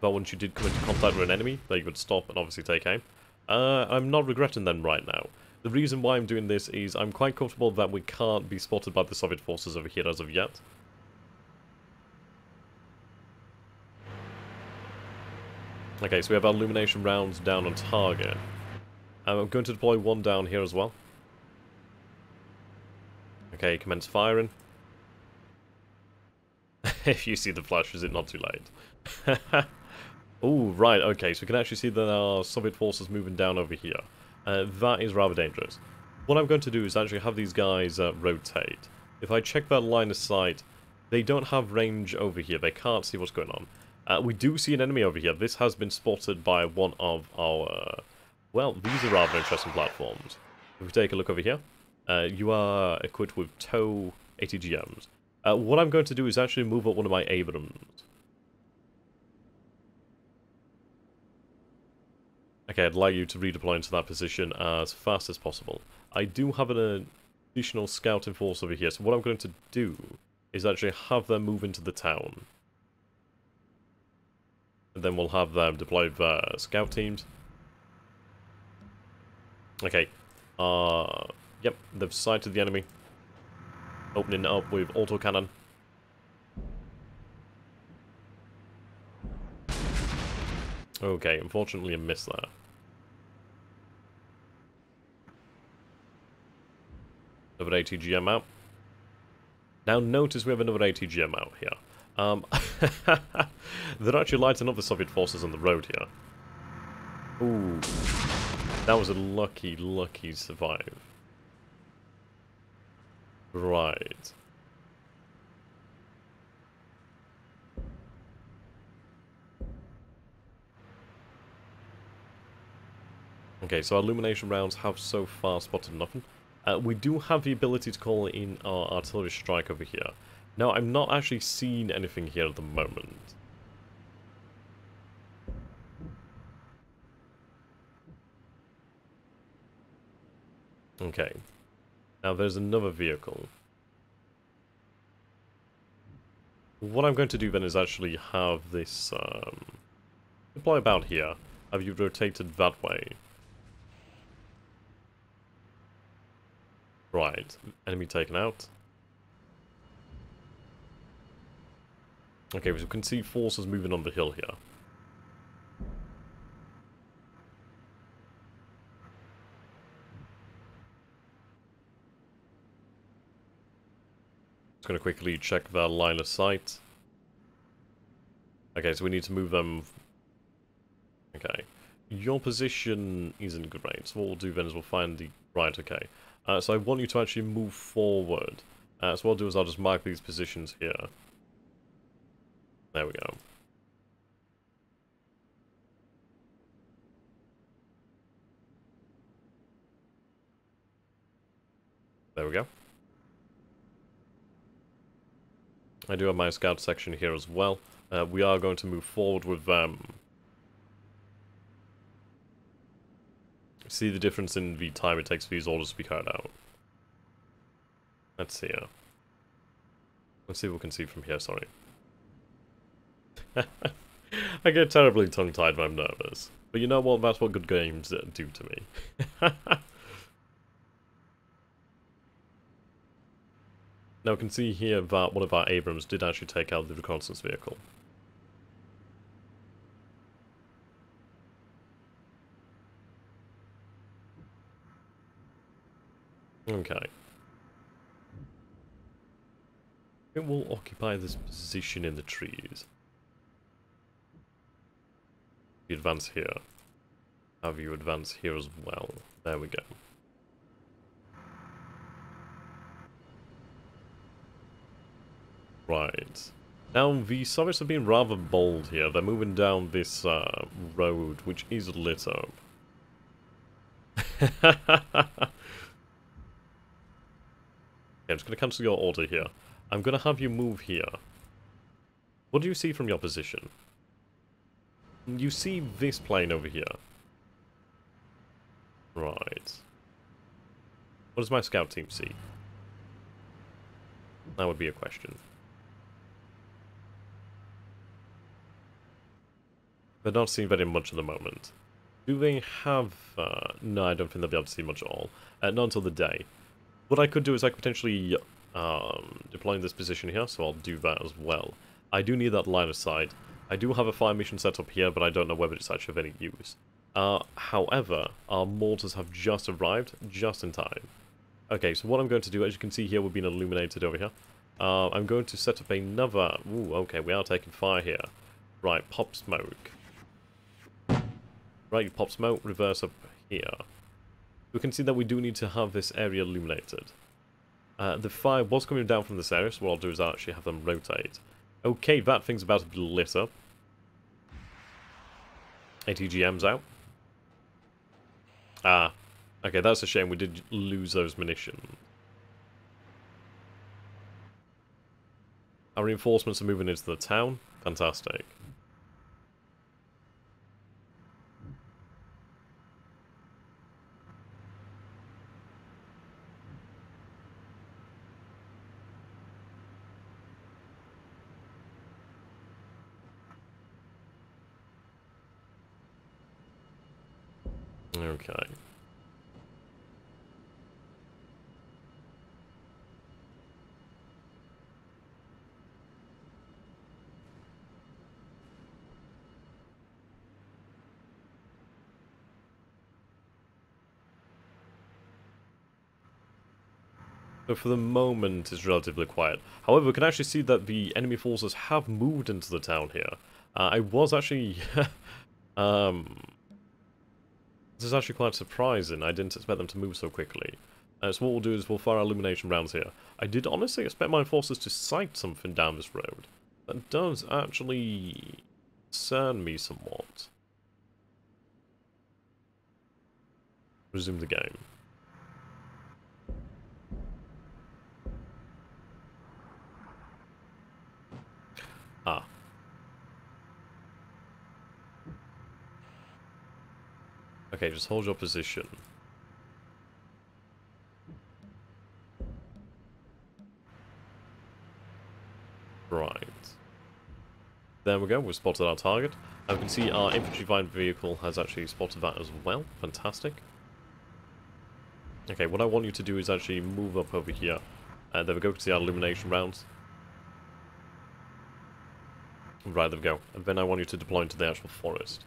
that once you did come into contact with an enemy, that you would stop and obviously take aim. I'm not regretting them right now. The reason why I'm doing this is I'm quite comfortable that we can't be spotted by the Soviet forces over here as of yet. Okay, so we have our illumination rounds down on target. I'm going to deploy one down here as well. Okay, commence firing. If you see the flash, is it not too late? Oh, right, okay, so we can actually see that our Soviet forces moving down over here. That is rather dangerous. What I'm going to do is actually have these guys rotate. If I check that line of sight, they don't have range over here. They can't see what's going on. We do see an enemy over here. This has been spotted by one of our... well, these are rather interesting platforms. If we take a look over here, you are equipped with tow ATGMs. What I'm going to do is actually move up one of my Abrams. Okay, I'd like you to redeploy into that position as fast as possible. I do have an additional scouting force over here, so what I'm going to do is actually have them move into the town. And then we'll have them deploy their scout teams. Okay. Yep, they've sighted the enemy. Opening it up with autocannon. Okay, unfortunately a miss there. Another ATGM out. Now notice we have another ATGM out here. They're actually lighting up the Soviet forces on the road here. Ooh. That was a lucky, lucky survive. Right. Okay, so our illumination rounds have so far spotted nothing. We do have the ability to call in our artillery strike over here. Now, I'm not actually seeing anything here at the moment. Okay. Now, there's another vehicle. What I'm going to do then is actually have this, deploy about here. Have you rotated that way? Right. Enemy taken out. Okay, so we can see forces moving on the hill here. Just going to quickly check their line of sight. Okay, so we need to move them. Okay. Your position isn't great, so what we'll do then is we'll find the... Right, okay. So I want you to actually move forward. So what I'll do is I'll just mark these positions here. There we go. There we go. I do have my scout section here as well. We are going to move forward with them. See the difference in the time it takes for these orders to be carried out. Let's see. Let's see what we can see from here, sorry. I get terribly tongue-tied when I'm nervous. But you know what? That's what good games do to me. Now we can see here that one of our Abrams did actually take out the reconnaissance vehicle. Okay. It will occupy this position in the trees. You advance here. Have you advance here as well? There we go. Right. Now, the Soviets have been rather bold here. They're moving down this road, which is lit up. I'm just going to cancel your order here. I'm going to have you move here. What do you see from your position? You see this plane over here. Right. What does my scout team see? That would be a question. They're not seeing very much at the moment. Do they have... no, I don't think they'll be able to see much at all. Not until the day. What I could do is I could potentially deploy in this position here, so I'll do that as well. I do need that line of sight. I do have a fire mission set up here, but I don't know whether it's actually of any use. However, our mortars have just arrived, just in time. Okay, so what I'm going to do, as you can see here, we've been illuminated over here. I'm going to set up another... Ooh, okay, we are taking fire here. Right, pop smoke. Right, pop smoke, reverse up here. We can see that we do need to have this area illuminated. The fire was coming down from this area, so what I'll do is I'll actually have them rotate. Okay, that thing's about to be lit up. ATGM's out. Ah, okay, that's a shame. We did lose those munitions. Our reinforcements are moving into the town. Fantastic. Okay. So for the moment, it's relatively quiet. However, we can actually see that the enemy forces have moved into the town here. I was actually... This is actually quite surprising. I didn't expect them to move so quickly. So what we'll do is we'll fire our illumination rounds here. I did honestly expect my forces to sight something down this road. That does actually concern me somewhat. Resume the game. Ah. Okay, just hold your position. Right. There we go, we've spotted our target. And we can see our infantry flying vehicle has actually spotted that as well. Fantastic. Okay, what I want you to do is actually move up over here. There we go, we can see our illumination rounds. Right, there we go. And then I want you to deploy into the actual forest.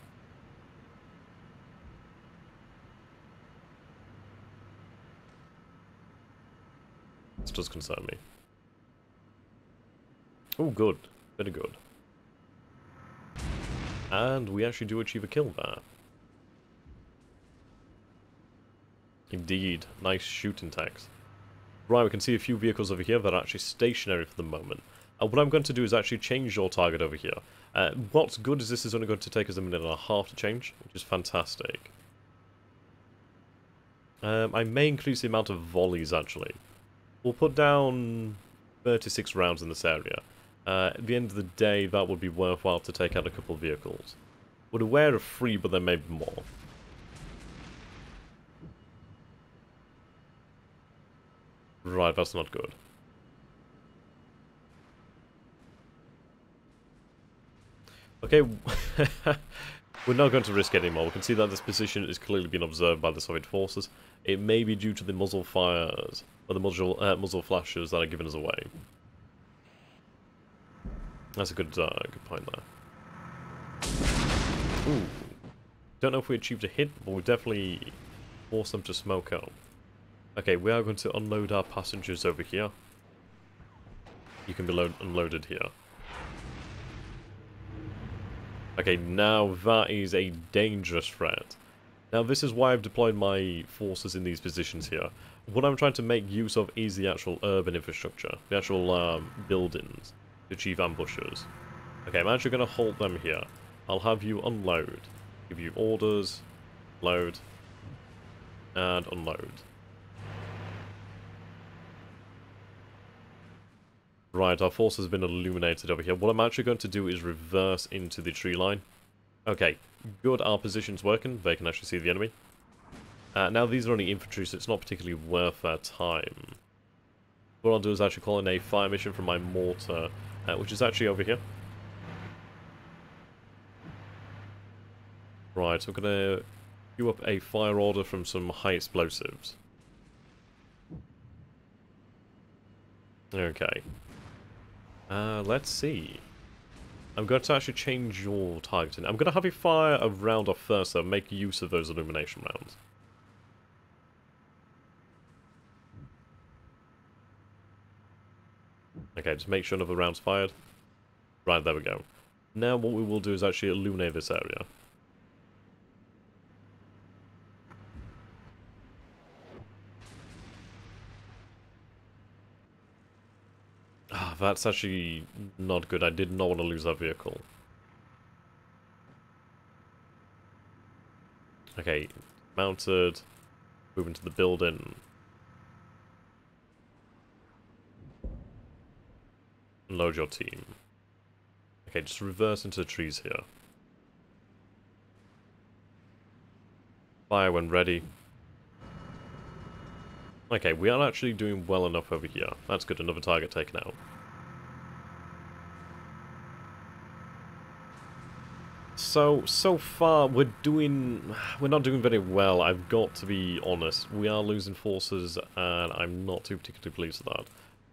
This does concern me. Oh, good. Very good. And we actually do achieve a kill there. Indeed. Nice shooting tags. Right, we can see a few vehicles over here that are actually stationary for the moment. What I'm going to do is actually change your target over here. What's good is this is only going to take us a minute and a half to change, which is fantastic. I may increase the amount of volleys, actually. We'll put down 36 rounds in this area. At the end of the day, that would be worthwhile to take out a couple of vehicles. We're aware of 3, but there may be more. Right, that's not good. Okay, we're not going to risk it anymore. We can see that this position is clearly being observed by the Soviet forces. It may be due to the muzzle fires, or the muzzle flashes that are giving us away. That's a good point there. Ooh. Don't know if we achieved a hit, but we definitely forced them to smoke out. Okay, we are going to unload our passengers over here. You can be unloaded here. Okay, now that is a dangerous threat. Now this is why I've deployed my forces in these positions here. What I'm trying to make use of is the actual urban infrastructure, the actual buildings to achieve ambushes. Okay, I'm actually going to halt them here. I'll have you unload. Give you orders, load, and unload. Right, our force has been illuminated over here. What I'm actually going to do is reverse into the tree line. Okay, good, our position's working. They can actually see the enemy. Now these are only infantry, so it's not particularly worth their time. What I'll do is actually call in a fire mission from my mortar, which is actually over here. Right, so I'm going to queue up a fire order from some high explosives. Okay. Let's see. I'm going to actually change your targeting. I'm going to have you fire a round off first, so make use of those illumination rounds. Okay, just make sure another round's fired. Right, there we go. Now what we will do is actually illuminate this area. Ah, that's actually not good. I did not want to lose that vehicle. Okay, mounted. Move into the building. Load your team. Okay, just reverse into the trees here. Fire when ready. Okay, we are actually doing well enough over here. That's good, another target taken out. So far, we're not doing very well, I've got to be honest. We are losing forces, and I'm not too particularly pleased with that.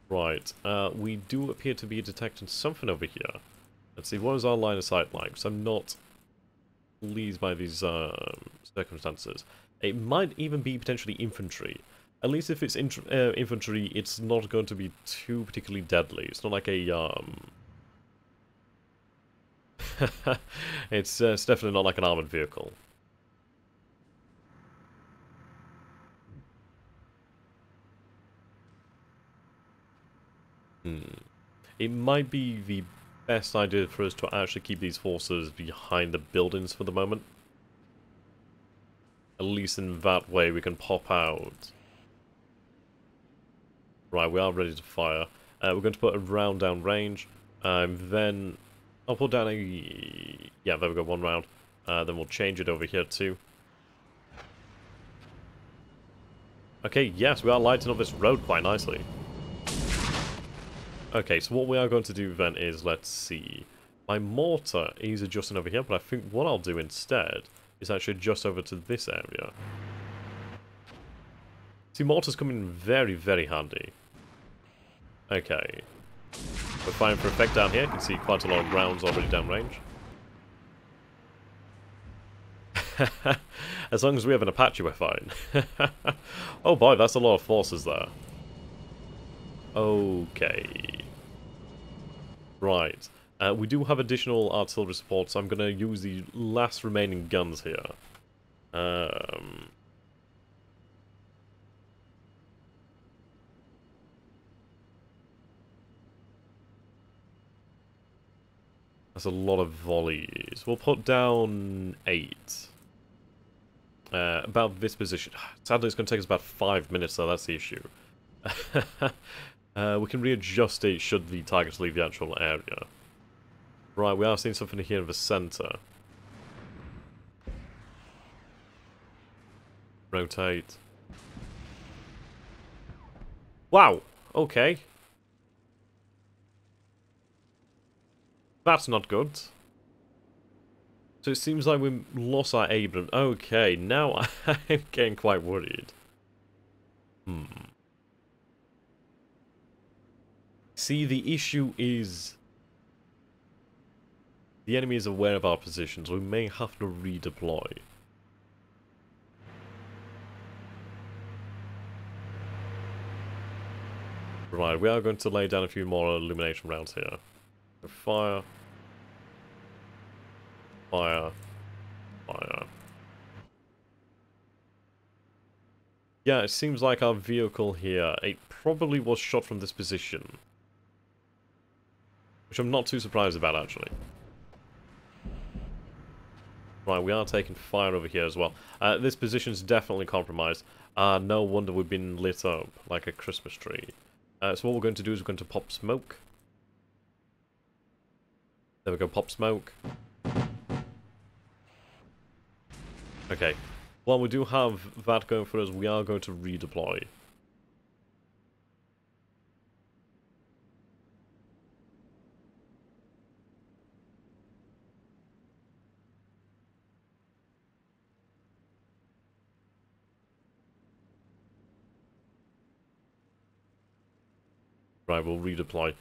Right, we do appear to be detecting something over here. Let's see, what is our line of sight like? So I'm not pleased by these circumstances. It might even be potentially infantry. At least if it's infantry, it's not going to be too particularly deadly. It's not like a it's definitely not like an armored vehicle. It might be the best idea for us to actually keep these forces behind the buildings for the moment. At least in that way we can pop out. Right, we are ready to fire. We're going to put a round down range. Then I'll put down a... yeah, there we go, one round. Then we'll change it over here too. Okay, yes, we are lighting up this road quite nicely. Okay, so what we are going to do then is, let's see. My mortar is adjusting over here, but I think what I'll do instead is actually adjust over to this area. See, mortars come in very, very handy. Okay. We're firing for effect down here. You can see quite a lot of rounds already downrange. As long as we have an Apache, we're fine. Oh boy, that's a lot of forces there. Okay. Right. We do have additional artillery support, so I'm going to use the last remaining guns here. That's a lot of volleys. We'll put down 8. About this position. Sadly, it's going to take us about 5 minutes, though. That's the issue. We can readjust it should the targets leave the actual area. Right, we are seeing something here in the center. Rotate. Wow, okay. That's not good. So it seems like we lost our Abrams. Okay, now I'm getting quite worried. See, the issue is the enemy is aware of our positions. We may have to redeploy. Right, we are going to lay down a few more illumination rounds here. So fire. Fire. Fire. Yeah, it seems like our vehicle here, it probably was shot from this position. Which I'm not too surprised about, actually. Right, we are taking fire over here as well. This position's definitely compromised. No wonder we've been lit up like a Christmas tree. So what we're going to do is we're going to pop smoke. There we go, pop smoke. Okay. While we do have that going for us, we are going to redeploy. Right, we'll redeploy.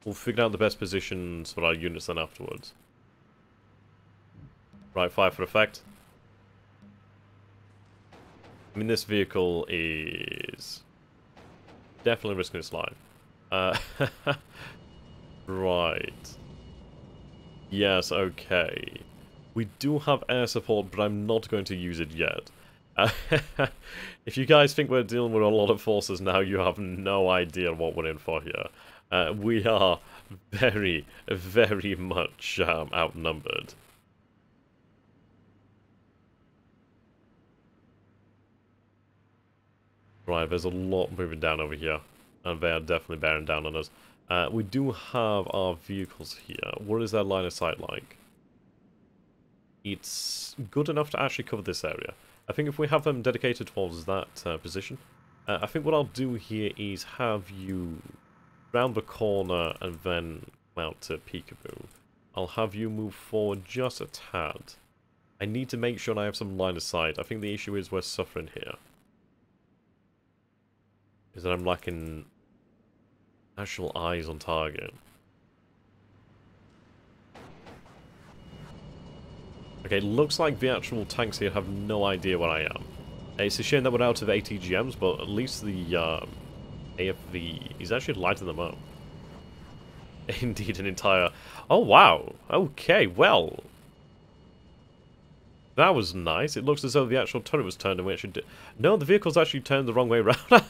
We'll figure out the best positions for our units then afterwards. Right, fire for effect. I mean, this vehicle is definitely risking its life. Right. Yes, okay. We do have air support, but I'm not going to use it yet. If you guys think we're dealing with a lot of forces now, you have no idea what we're in for here. We are very, very much outnumbered. Right, there's a lot moving down over here, and they are definitely bearing down on us. We do have our vehicles here. What is their line of sight like? It's good enough to actually cover this area. I think if we have them dedicated towards that position, I think what I'll do here is have you round the corner and then out to peekaboo. I'll have you move forward just a tad. I need to make sure I have some line of sight. I think the issue is we're suffering here. Is that I'm lacking actual eyes on target. Okay, looks like the actual tanks here have no idea where I am. It's a shame that we're out of ATGMs, but at least the AFV is actually lighting them up. Indeed, an entire... Oh, wow! Okay, well... That was nice. It looks as though the actual turret was turned and we actually did... No, the vehicle's actually turned the wrong way around.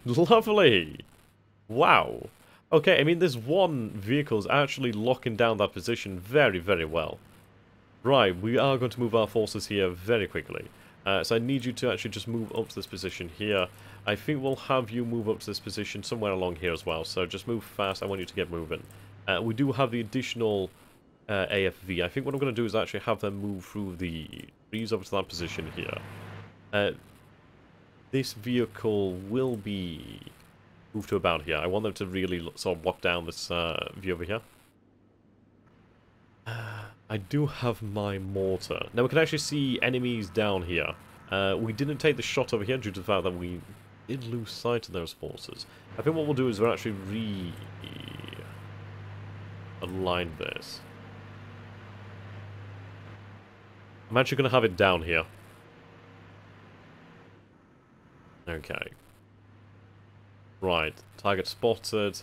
Lovely! Wow. Okay, I mean, this one vehicle's actually locking down that position very, very well. Right, we are going to move our forces here very quickly. So I need you to actually just move up to this position here. I think we'll have you move up to this position somewhere along here as well. So just move fast. I want you to get moving. We do have the additional AFV. I think what I'm going to do is actually have them move through the trees over to that position here. This vehicle will be moved to about here. I want them to really sort of lock down this view over here. I do have my mortar. Now we can actually see enemies down here. We didn't take the shot over here due to the fact that we did lose sight of those forces. I think what we'll do is we'll actually align this. I'm actually going to have it down here. Okay. Right, target spotted.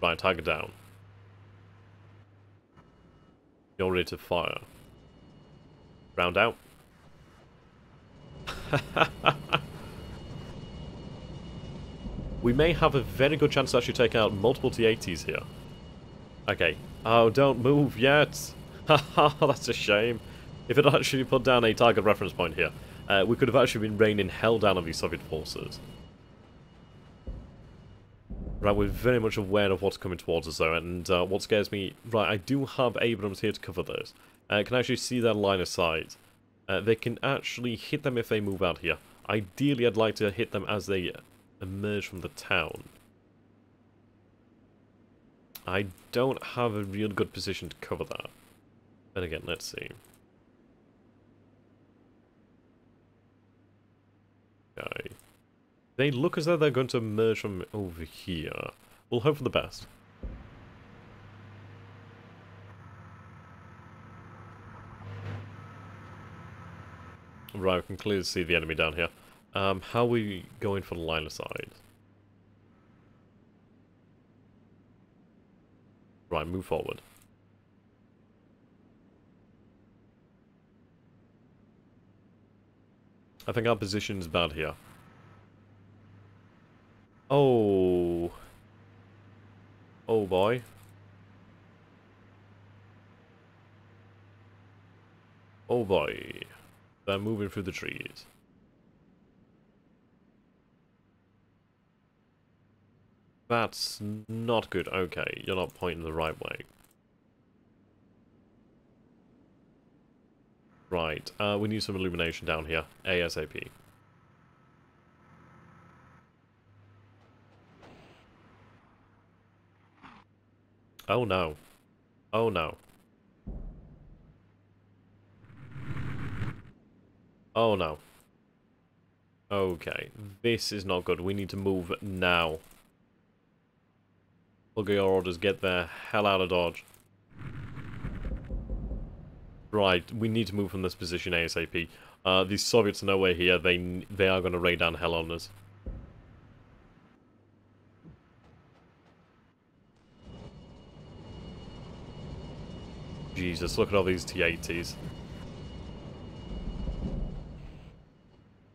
Right, target down. You're ready to fire. Round out. We may have a very good chance to actually take out multiple T-80s here. Okay. Oh, don't move yet. Haha, that's a shame. If it actually put down a target reference point here, we could have actually been raining hell down on these Soviet forces. Right, we're very much aware of what's coming towards us though, and what scares me... Right, I do have Abrams here to cover this. Can I actually see their line of sight? They can actually hit them if they move out here. Ideally, I'd like to hit them as they emerge from the town. I don't have a real good position to cover that. Then again, let's see. Okay. They look as though they're going to emerge from over here. We'll hope for the best. Right, we can clearly see the enemy down here. How are we going for the line of sight? Right, move forward. I think our position is bad here. Oh. Oh boy. Oh boy. They're moving through the trees. That's not good. Okay, you're not pointing the right way. Right, we need some illumination down here. ASAP. Oh no. Oh no. Oh no. Okay, this is not good. We need to move now. Look at your orders. Get the hell out of Dodge. Right, we need to move from this position ASAP. The Soviets are nowhere here. They are going to rain down hell on us. Jesus, look at all these T-80s.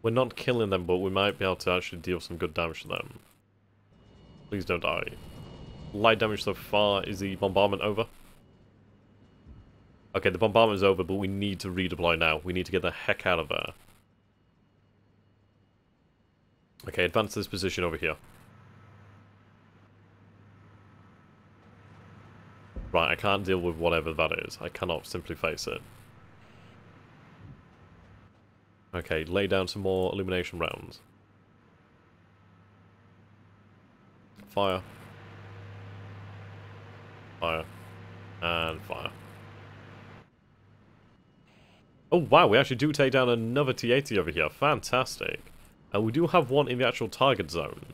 We're not killing them, but we might be able to actually deal some good damage to them. Please don't die. Light damage so far. Is the bombardment over? Okay, the bombardment is over, but we need to redeploy now. We need to get the heck out of there. Okay, advance this position over here. Right, I can't deal with whatever that is. I cannot simply face it. Okay, lay down some more illumination rounds. Fire. Fire. And fire. Oh wow, we actually do take down another T-80 over here. Fantastic. And we do have one in the actual target zone.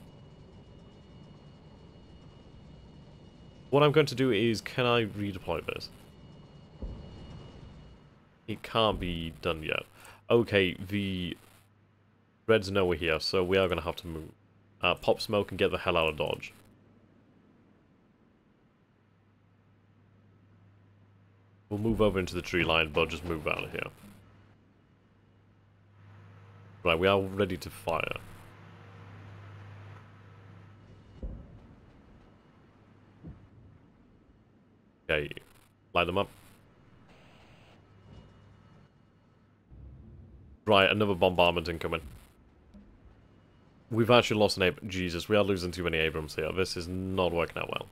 What I'm going to do is, can I redeploy this? It can't be done yet. Okay, the Reds know we're here, so we are going to have to move. Pop smoke and get the hell out of Dodge. We'll move over into the tree line, but just move out of here. Right, we are ready to fire. Okay, light them up. Right, another bombardment incoming. We've actually lost an Abrams. Jesus, we are losing too many Abrams here. This is not working out well.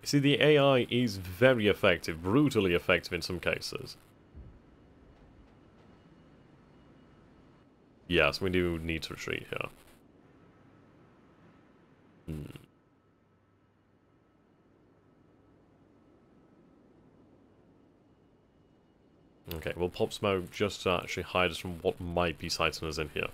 See, the AI is very effective, brutally effective in some cases. Yes, we do need to retreat here. Okay, we'll pop smoke just to actually hide us from what might be sighting us in here.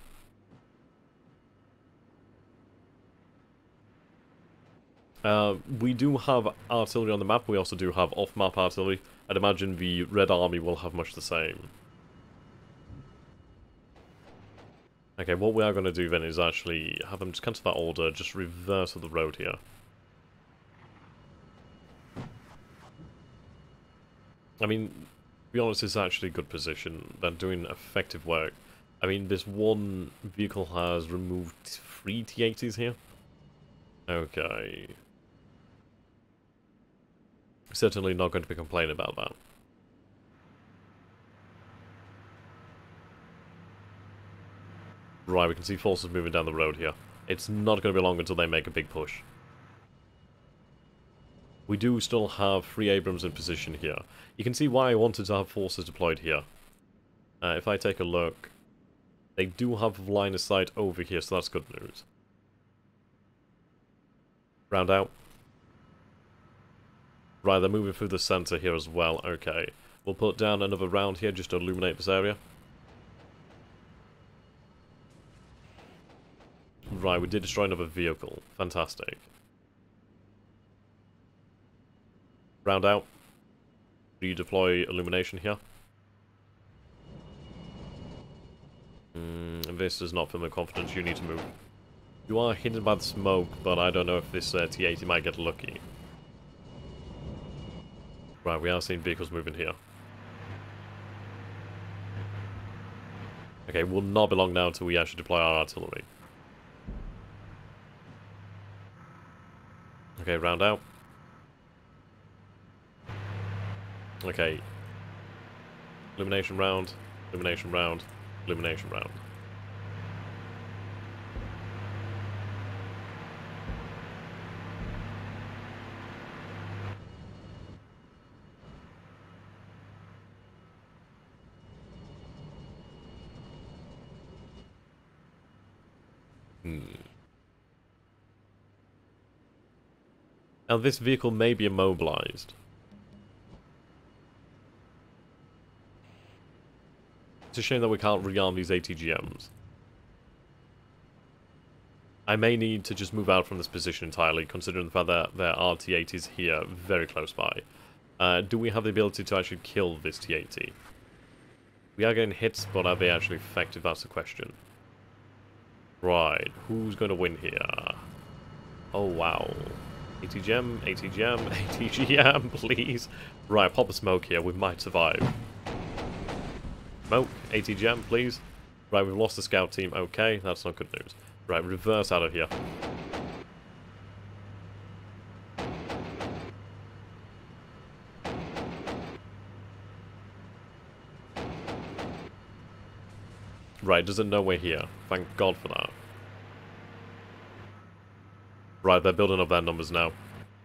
We do have artillery on the map, we also do have off-map artillery. I'd imagine the Red Army will have much the same. Okay, what we are going to do then is actually have them just cancel that order, just reverse of the road here. I mean, to be honest, it's actually a good position. They're doing effective work. I mean, this one vehicle has removed 3 T-80s here. Okay. Certainly not going to be complaining about that. Right, we can see forces moving down the road here. It's not going to be long until they make a big push. We do still have 3 Abrams in position here. You can see why I wanted to have forces deployed here. If I take a look, they do have line of sight over here, so that's good news. Round out. Right, they're moving through the center here as well. Okay. We'll put down another round here just to illuminate this area. Right, we did destroy another vehicle. Fantastic. Round out. Redeploy illumination here. This does not fill me confidence. You need to move. You are hidden by the smoke, but I don't know if this T-80 might get lucky. Right, we are seeing vehicles moving here. Okay, will not be long now until we actually deploy our artillery. Okay, round out. Okay. Illumination round, illumination round, illumination round. Now this vehicle may be immobilized. It's a shame that we can't rearm these ATGMs. I may need to just move out from this position entirely, considering the fact that there are T-80s here, very close by. Do we have the ability to actually kill this T-80? We are getting hits, but are they actually effective? That's the question. Right, who's going to win here? Oh, wow. ATGM, ATGM, ATGM, please. Right, pop a smoke here, we might survive. Smoke, ATGM, please. Right, we've lost the scout team, okay, that's not good news. Right, reverse out of here. Right, doesn't know we're here. Thank God for that. Right, they're building up their numbers now.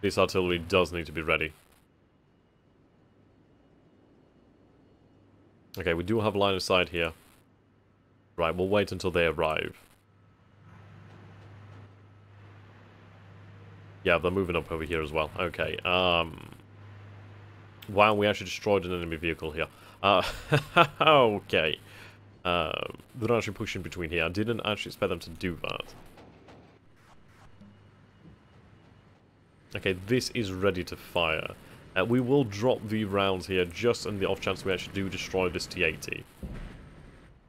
This artillery does need to be ready. Okay, we do have a line of sight here. Right, we'll wait until they arrive. Yeah, they're moving up over here as well. Okay, wow, we actually destroyed an enemy vehicle here. Okay. They're actually pushing between here. I didn't actually expect them to do that. Okay, this is ready to fire. We will drop the rounds here just in the off chance we actually do destroy this T-80.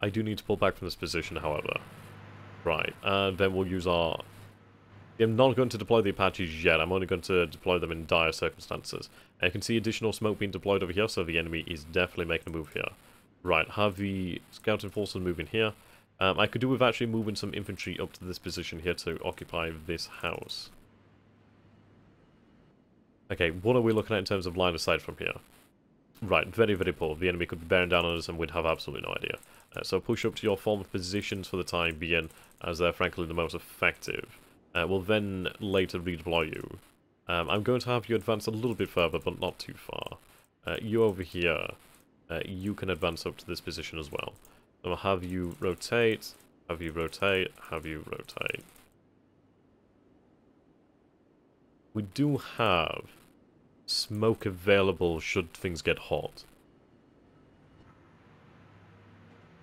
I do need to pull back from this position, however. Right, and then we'll use our... I'm not going to deploy the Apaches yet, I'm only going to deploy them in dire circumstances. And you can see additional smoke being deployed over here, so the enemy is definitely making a move here. Right, have the scouting forces moving here. I could do with actually moving some infantry up to this position here to occupy this house. Okay, what are we looking at in terms of line of sight from here? Right, very, very poor. The enemy could be bearing down on us and we'd have absolutely no idea. So push up to your former positions for the time being, as they're frankly the most effective. We'll then later redeploy you. I'm going to have you advance a little bit further, but not too far. You over here, you can advance up to this position as well. So I'll have you rotate, have you rotate, have you rotate. We do have smoke available should things get hot.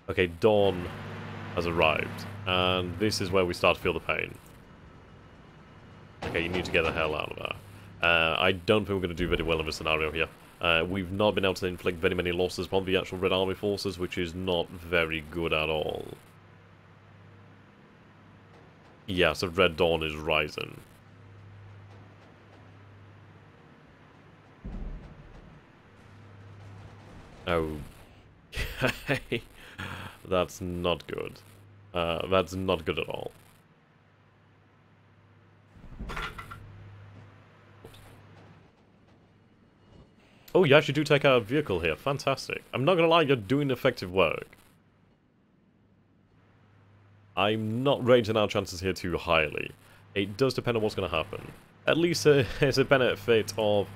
Okay, dawn has arrived, and this is where we start to feel the pain. Okay, you need to get the hell out of there. I don't think we're going to do very well in this scenario here. We've not been able to inflict very many losses upon the actual Red Army forces, which is not very good at all. Yeah, so Red Dawn is rising. Okay. That's not good. That's not good at all. Oh, you actually do take out a vehicle here. Fantastic. I'm not gonna lie, you're doing effective work. I'm not rating our chances here too highly. It does depend on what's gonna happen. at least it's a benefit of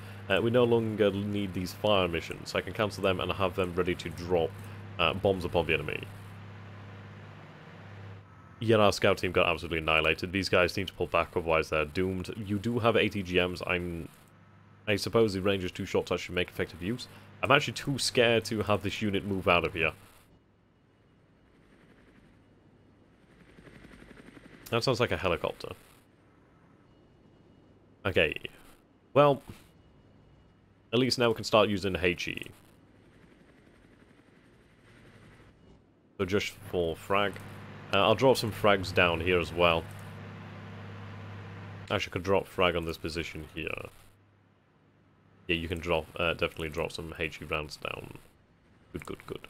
we no longer need these fire missions. So I can cancel them and have them ready to drop bombs upon the enemy. Yeah, our scout team got absolutely annihilated. These guys need to pull back, otherwise they're doomed. You do have ATGMs. I suppose the range is too short to actually make effective use. I'm actually too scared to have this unit move out of here. That sounds like a helicopter. Okay. Well, at least now we can start using HE. So just for frag. I'll drop some frags down here as well. Actually, I could drop frag on this position here. Yeah, you can drop, definitely drop some HE rounds down. Good, good, good.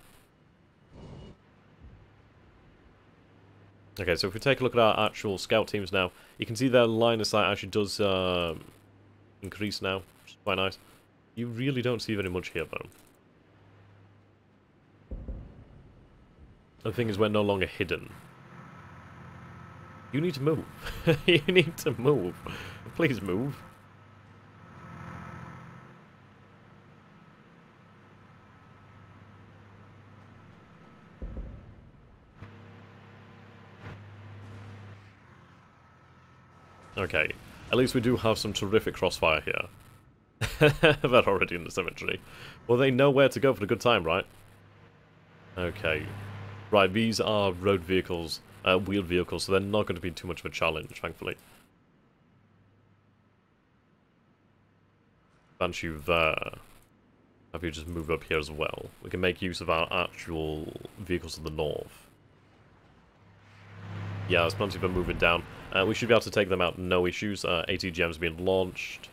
Okay, so if we take a look at our actual scout teams now, you can see their line of sight actually does increase now, which is quite nice. You really don't see very much here, though. The thing is, we're no longer hidden. You need to move. You need to move. Please move. Okay, at least we do have some terrific crossfire here. They're already in the cemetery. Well, they know where to go for a good time, right? Okay. Right, these are road vehicles, wheeled vehicles, so they're not going to be too much of a challenge, thankfully. Banshee there. Have you just move up here as well? We can make use of our actual vehicles to the north. Yeah, there's plenty of them moving down. We should be able to take them out, no issues. ATGM's being launched.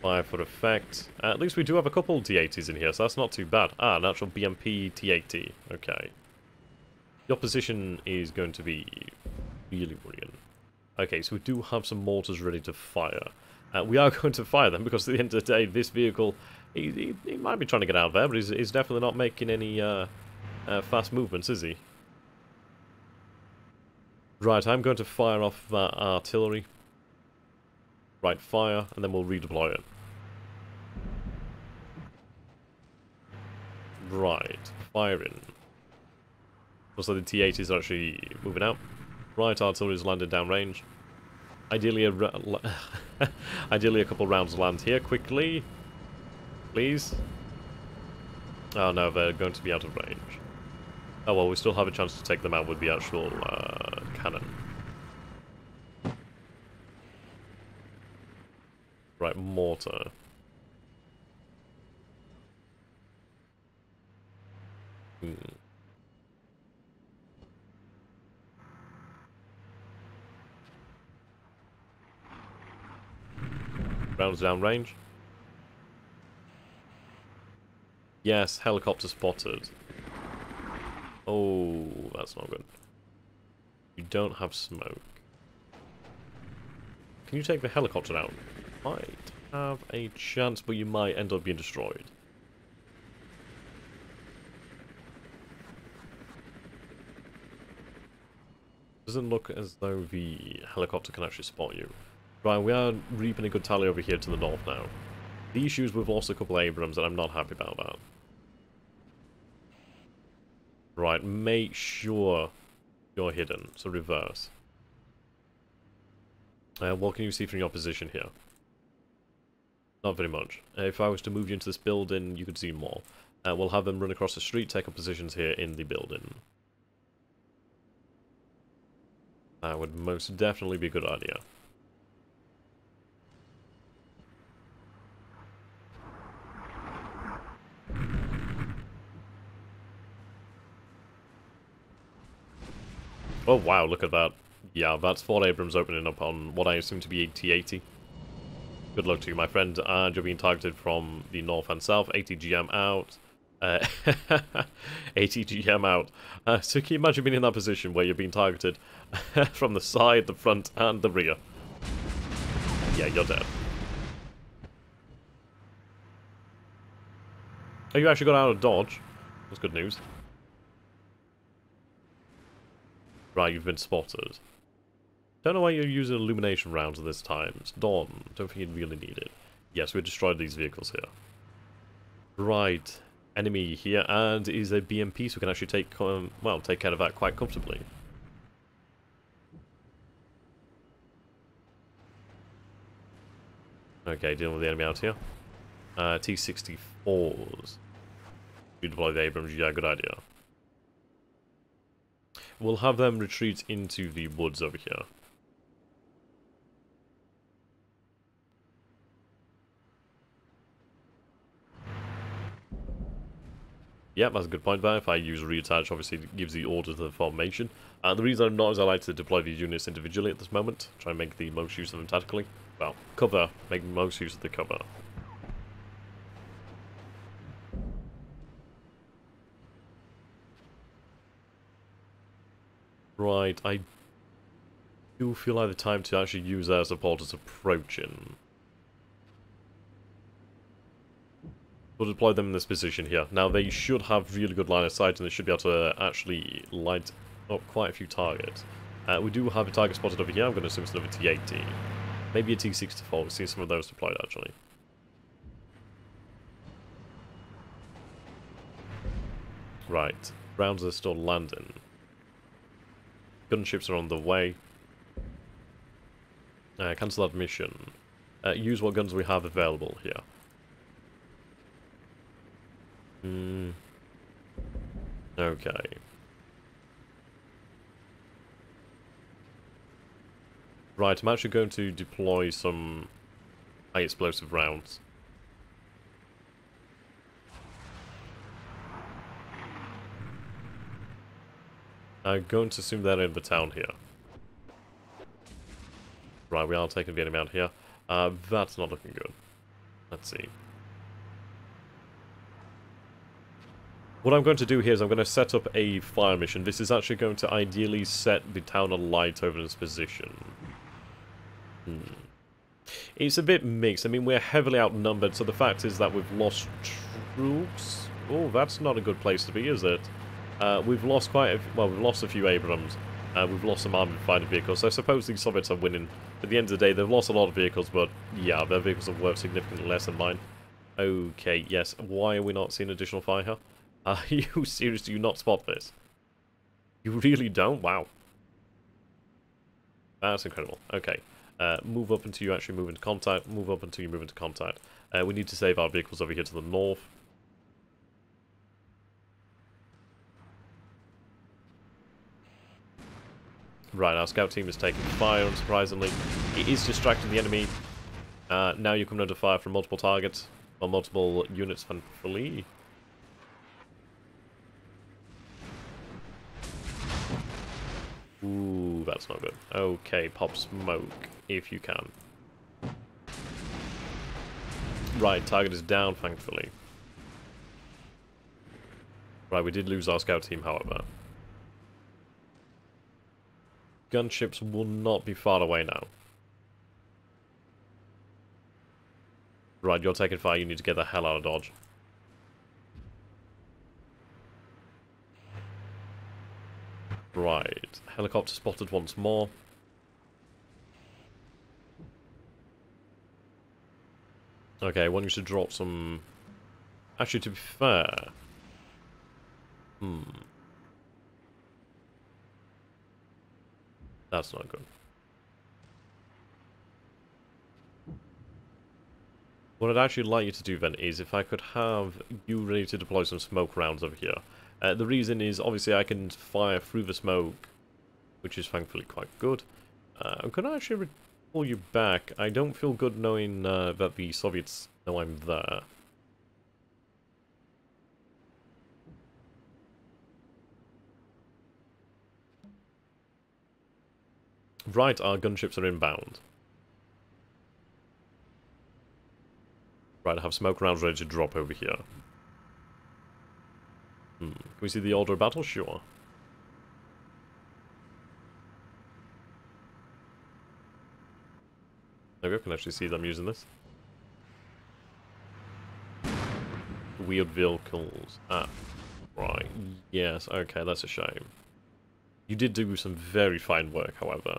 Fire for effect. At least we do have a couple T-80s in here, so that's not too bad. Ah, an actual BMP T-80. Okay. The opposition is going to be really brilliant. Okay, so we do have some mortars ready to fire. We are going to fire them because at the end of the day, this vehicle, he might be trying to get out of there, but he's definitely not making any fast movements, is he? Right, I'm going to fire off that artillery. Right, fire, and then we'll redeploy it. Right, firing. Looks like the T-80s are actually moving out. Right, artillery's landed downrange. Ideally, ideally a couple rounds land here quickly. Please. Oh no, they're going to be out of range. Oh well, we still have a chance to take them out with the actual cannon. Right, mortar. Rounds down range. Yes, helicopter spotted. Oh, that's not good. You don't have smoke. Can you take the helicopter out? Might have a chance, but you might end up being destroyed. Doesn't look as though the helicopter can actually spot you. Right, we are reaping a good tally over here to the north now. The issues we've lost a couple of Abrams, and I'm not happy about that. Right, make sure you're hidden, so reverse. What can you see from your position here? Not very much. If I was to move you into this building, you could see more. We'll have them run across the street, take up positions here in the building. That would most definitely be a good idea. Oh wow, look at that. Yeah, that's 4 Abrams opening up on what I assume to be a T-80. Good luck to you, my friend. And you're being targeted from the north and south. ATGM out. ATGM out. So can you imagine being in that position where you're being targeted from the side, the front, and the rear? Yeah, you're dead. Oh, you actually got out of dodge. That's good news. Right, you've been spotted. Don't know why you're using illumination rounds at this time. It's dawn. Don't think you really need it. Yes, we destroyed these vehicles here. Right. Enemy here, and is a BMP, so we can actually take, well, take care of that quite comfortably. Okay, dealing with the enemy out here. T-64s. You deploy the Abrams, yeah, good idea. We'll have them retreat into the woods over here. Yep, that's a good point there. If I use reattach, obviously it gives the order to the formation. The reason I'm not is I like to deploy these units individually at this moment. Try and make the most use of them tactically. Well, cover. Make the most use of the cover. Right, I do feel like the time to actually use their support is approaching. We'll deploy them in this position here. Now, they should have really good line of sight, and they should be able to actually light up quite a few targets. We do have a target spotted over here. I'm going to assume it's another T-80. Maybe a T-64. We've seen some of those deployed, actually. Right. Rounds are still landing. Gunships are on the way. Cancel that mission. Use what guns we have available here. Okay. Right, I'm actually going to deploy some high explosive rounds. I'm going to assume they're in the town here. Right, we are taking the enemy out here. That's not looking good. Let's see. What I'm going to do here is I'm going to set up a fire mission. This is actually going to ideally set the town alight over this position. It's a bit mixed. I mean, we're heavily outnumbered, so the fact is that we've lost troops. Oh, that's not a good place to be, is it? We've lost we've lost a few Abrams. We've lost some armored fighter vehicles, so I suppose the Soviets are winning. At the end of the day, they've lost a lot of vehicles, but yeah, their vehicles are worth significantly less than mine. Okay, yes. Why are we not seeing additional fire here? Are you serious? Do you not spot this? You really don't? Wow. That's incredible. Okay. Move up until you actually move into contact. Move up until you move into contact. We need to save our vehicles over here to the north. Right, our scout team is taking fire, unsurprisingly. It is distracting the enemy. Now you're coming under fire from multiple targets. Or multiple units, thankfully. Ooh, that's not good. Okay, pop smoke, if you can. Right, target is down, thankfully. Right, we did lose our scout team, however. Gunships will not be far away now. Right, you're taking fire, you need to get the hell out of Dodge. Right, helicopter spotted once more. Okay, I want you to drop some... Actually, to be fair... That's not good. What I'd actually like you to do then is if I could have you ready to deploy some smoke rounds over here. The reason is, obviously, I can fire through the smoke, which is thankfully quite good. I'm going to actually pull you back. I don't feel good knowing that the Soviets know I'm there. Right, our gunships are inbound. Right, I have smoke rounds ready to drop over here. Can we see the order of battle? Sure. There we go, can actually see them using this. Wheeled vehicles. Ah, right. Yes, okay, that's a shame. You did do some very fine work, however.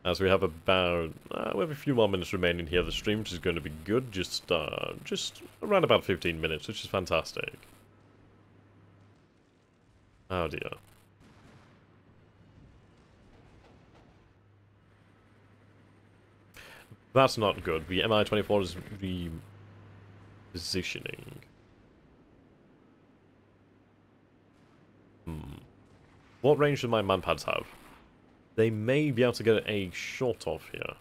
As we have about, we have a few more minutes remaining here. The stream, which is going to be good, just around about 15 minutes, which is fantastic. Oh dear. That's not good. The MI-24 is repositioning. What range do my manpads have? They may be able to get a shot off here.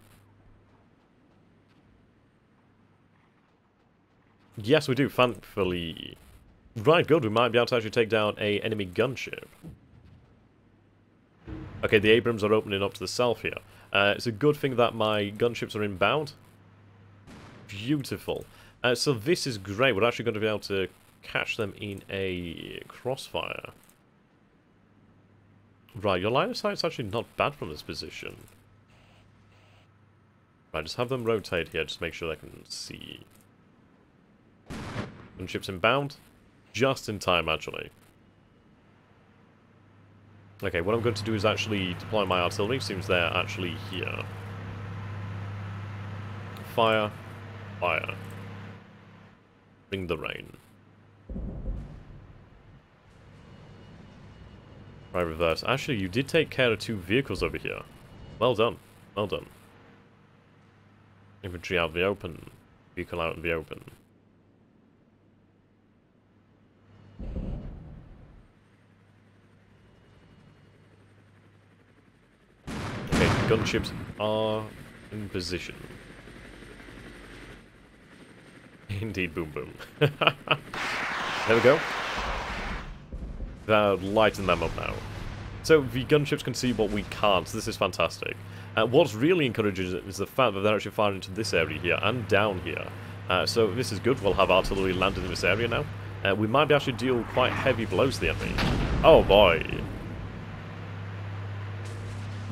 Yes, we do, thankfully. Right, good. We might be able to actually take down a enemy gunship. Okay, the Abrams are opening up to the south here. It's a good thing that my gunships are inbound. Beautiful. So this is great. We're actually going to be able to catch them in a crossfire. Right, your line of sight's actually not bad from this position. Right, just have them rotate here, just make sure they can see. Gunships inbound. Just in time, actually. Okay, what I'm going to do is actually deploy my artillery. Seems they're actually here. Fire. Fire. Bring the rain. Right, reverse. Actually, you did take care of 2 vehicles over here. Well done. Well done. Infantry out in the open. Vehicle out in the open. Okay, gunships are in position. Indeed, boom boom. There we go. Lighten them up now. So the gunships can see what we can't. So this is fantastic. What's really encouraging is the fact that they're actually firing into this area here and down here. So this is good. We'll have artillery landed in this area now. We might be able to deal quite heavy blows to the enemy. Oh boy.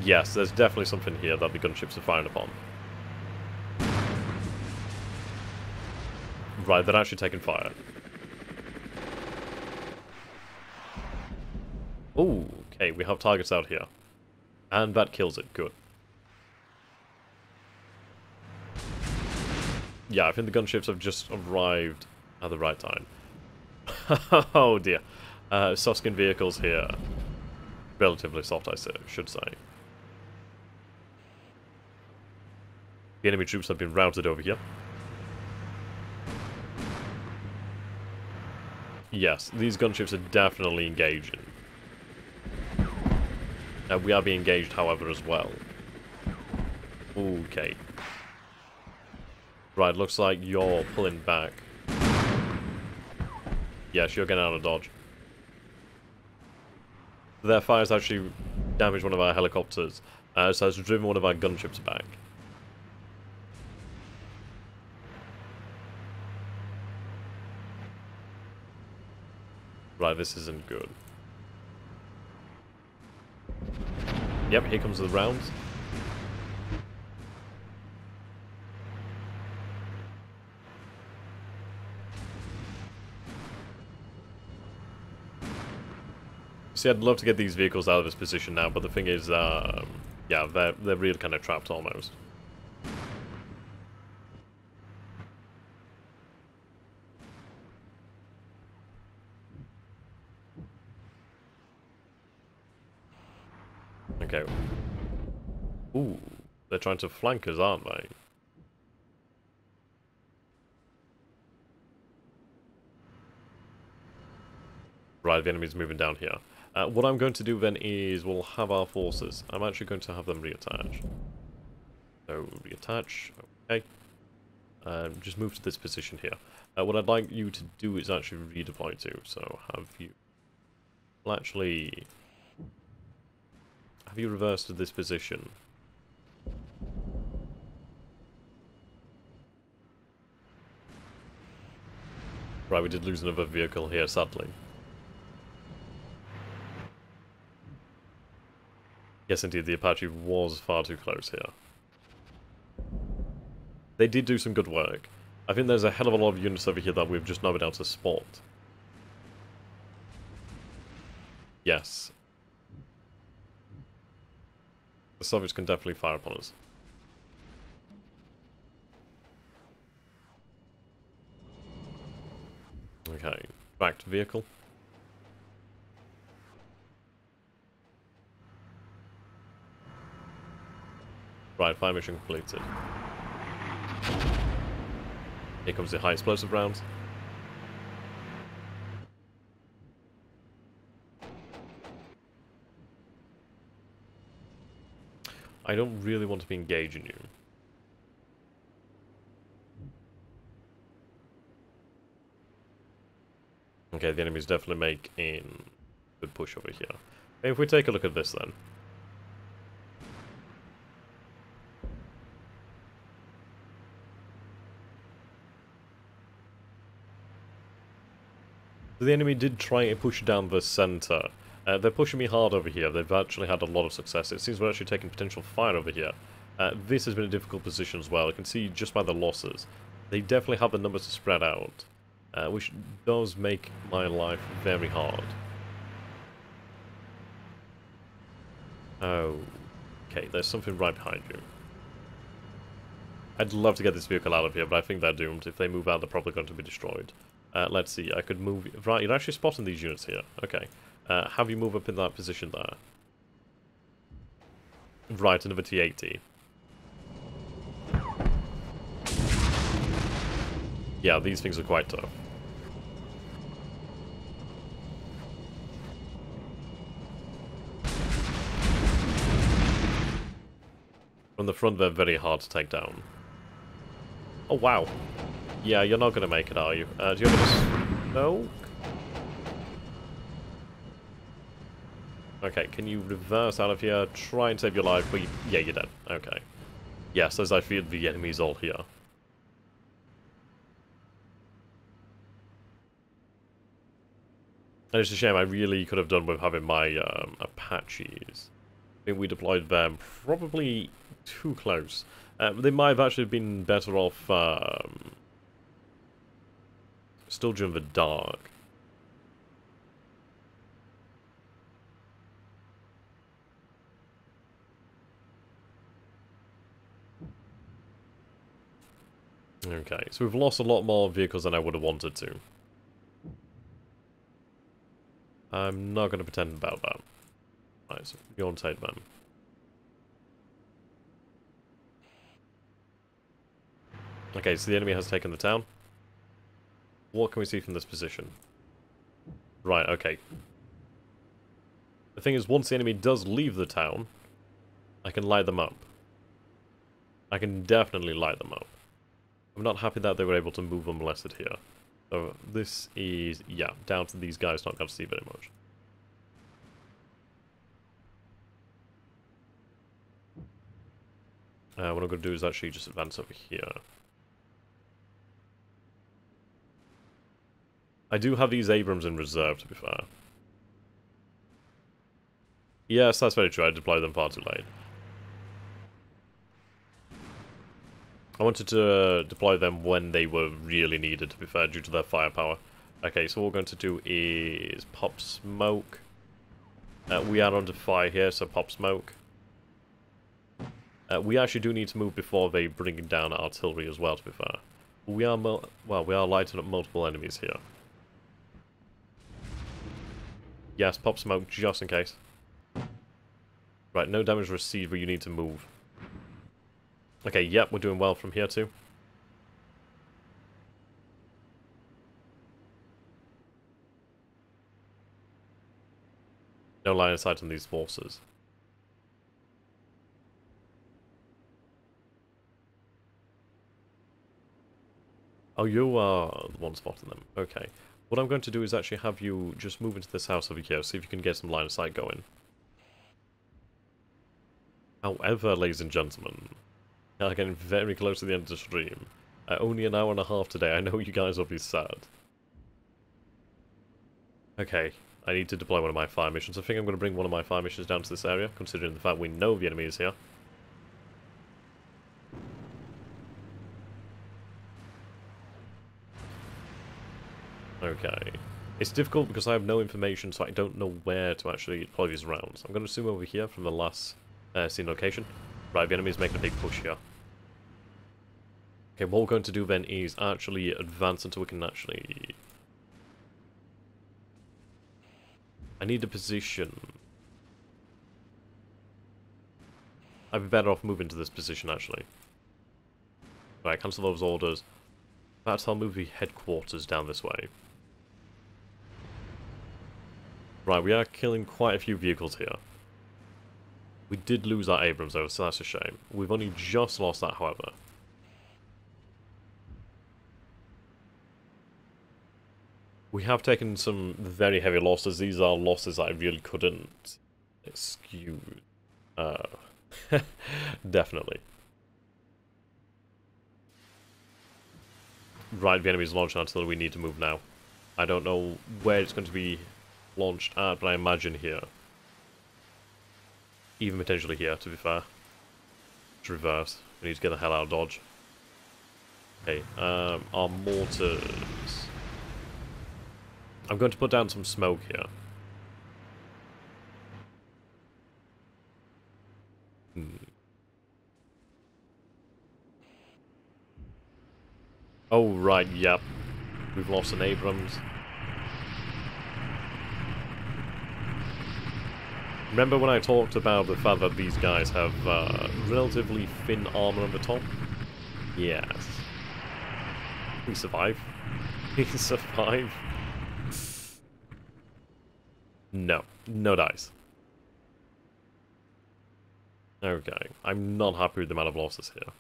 Yes, there's definitely something here that the gunships are firing upon. Right, they're actually taking fire. Ooh, okay, we have targets out here. And that kills it, good. Yeah, I think the gunships have just arrived at the right time. Oh dear. Suskin vehicles here. Relatively soft, I should say. The enemy troops have been routed over here. Yes, these gunships are definitely engaging. We are being engaged, however, as well. Okay. Right, looks like you're pulling back. Yes, you're getting out of dodge. Their fires actually damaged one of our helicopters, so it's driven one of our gunships back. Right, this isn't good. Yep, here comes the rounds. See, I'd love to get these vehicles out of this position now, but the thing is, yeah, they're really kind of trapped almost. Okay. Ooh, they're trying to flank us, aren't they? Right, the enemy's moving down here. What I'm going to do then is we'll have our forces. I'm actually going to have them reattach. So, reattach. Okay. Just move to this position here. What I'd like you to do is actually redeploy to. So, have you... Well, actually... Have you reversed to this position? Right, we did lose another vehicle here, sadly. Yes, indeed, the Apache was far too close here. They did do some good work. I think there's a hell of a lot of units over here that we've just not been able to spot. Yes. The Soviets can definitely fire upon us. Okay, back to vehicle. Right, fire mission completed. Here comes the high explosive rounds. I don't really want to be engaging you. Okay, the enemy's definitely making a good push over here. Okay, if we take a look at this then. The enemy did try to push down the center. They're pushing me hard over here. They've actually had a lot of success. It seems we're actually taking potential fire over here. This has been a difficult position as well. You can see just by the losses. They definitely have the numbers to spread out, which does make my life very hard. Oh, okay, there's something right behind you. I'd love to get this vehicle out of here, but I think they're doomed. If they move out, they're probably going to be destroyed. Let's see, I could move... Right, you're actually spotting these units here. Okay. Have you move up in that position there. Right, another T-80. Yeah, these things are quite tough. From the front, they're very hard to take down. Oh, wow. Yeah, you're not going to make it, are you? Do you have a... No? Okay, can you reverse out of here? Try and save your life, but yeah, you're dead. Okay. Yes, as I feared, the enemy's all here. And it's a shame, I really could have done with having my Apaches. I think we deployed them probably too close. They might have actually been better off still during the dark. Okay, so we've lost a lot more vehicles than I would have wanted to. I'm not going to pretend about that. Right, so go and take them. Okay, so the enemy has taken the town. What can we see from this position? Right, okay. The thing is, once the enemy does leave the town, I can light them up. I can definitely light them up. I'm not happy that they were able to move unmolested here. So this is, yeah, down to these guys not going to see very much. What I'm going to do is actually just advance over here. I do have these Abrams in reserve, to be fair. Yes, that's very true. I deployed them far too late. I wanted to deploy them when they were really needed, to be fair, due to their firepower. Okay, so what we're going to do is pop smoke. We are under fire here, so pop smoke. We actually do need to move before they bring down artillery as well, to be fair. We are, we are lighting up multiple enemies here. Yes, pop smoke, just in case. Right, no damage received, but you need to move. Okay, yep, we're doing well from here too. No line of sight on these forces. Oh, you are the one spotting them. Okay. What I'm going to do is actually have you just move into this house over here, see if you can get some line of sight going. However, ladies and gentlemen, we are getting very close to the end of the stream. Only an hour and a half today. I know you guys will be sad. Okay, I need to deploy one of my fire missions. I think I'm going to bring one of my fire missions down to this area, considering the fact we know the enemy is here. Okay. It's difficult because I have no information, so I don't know where to actually deploy these rounds. I'm going to assume over here from the last scene location. Right, the enemy's making a big push here. Okay, what we're going to do then is actually advance until we can actually... I need a position. I'd be better off moving to this position, actually. Right, cancel those orders. Perhaps I'll move the headquarters down this way. Right, we are killing quite a few vehicles here. We did lose our Abrams though, so that's a shame. We've only just lost that, however. We have taken some very heavy losses. These are losses that I really couldn't excuse. Definitely. Right, the enemy's launching artillery. We need to move now. I don't know where it's going to be launched at, but I imagine here. Even potentially here, to be fair. It's reverse. We need to get the hell out of Dodge. Okay, our mortars. I'm going to put down some smoke here. Oh, right, yep. We've lost an Abrams. Remember when I talked about the fact that these guys have relatively thin armor on the top? Yes. We survive. We survive. No. No dice. Okay. I'm not happy with the amount of losses here.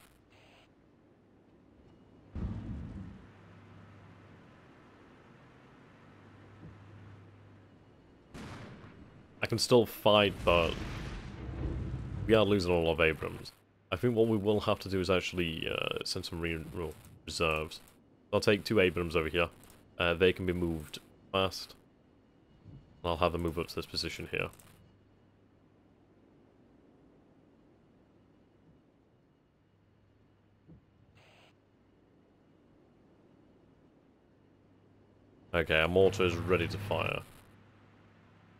I can still fight, but we are losing a lot of Abrams. I think what we will have to do is actually send some reserves. I'll take 2 Abrams over here. They can be moved fast. I'll have them move up to this position here. Okay, our mortar is ready to fire.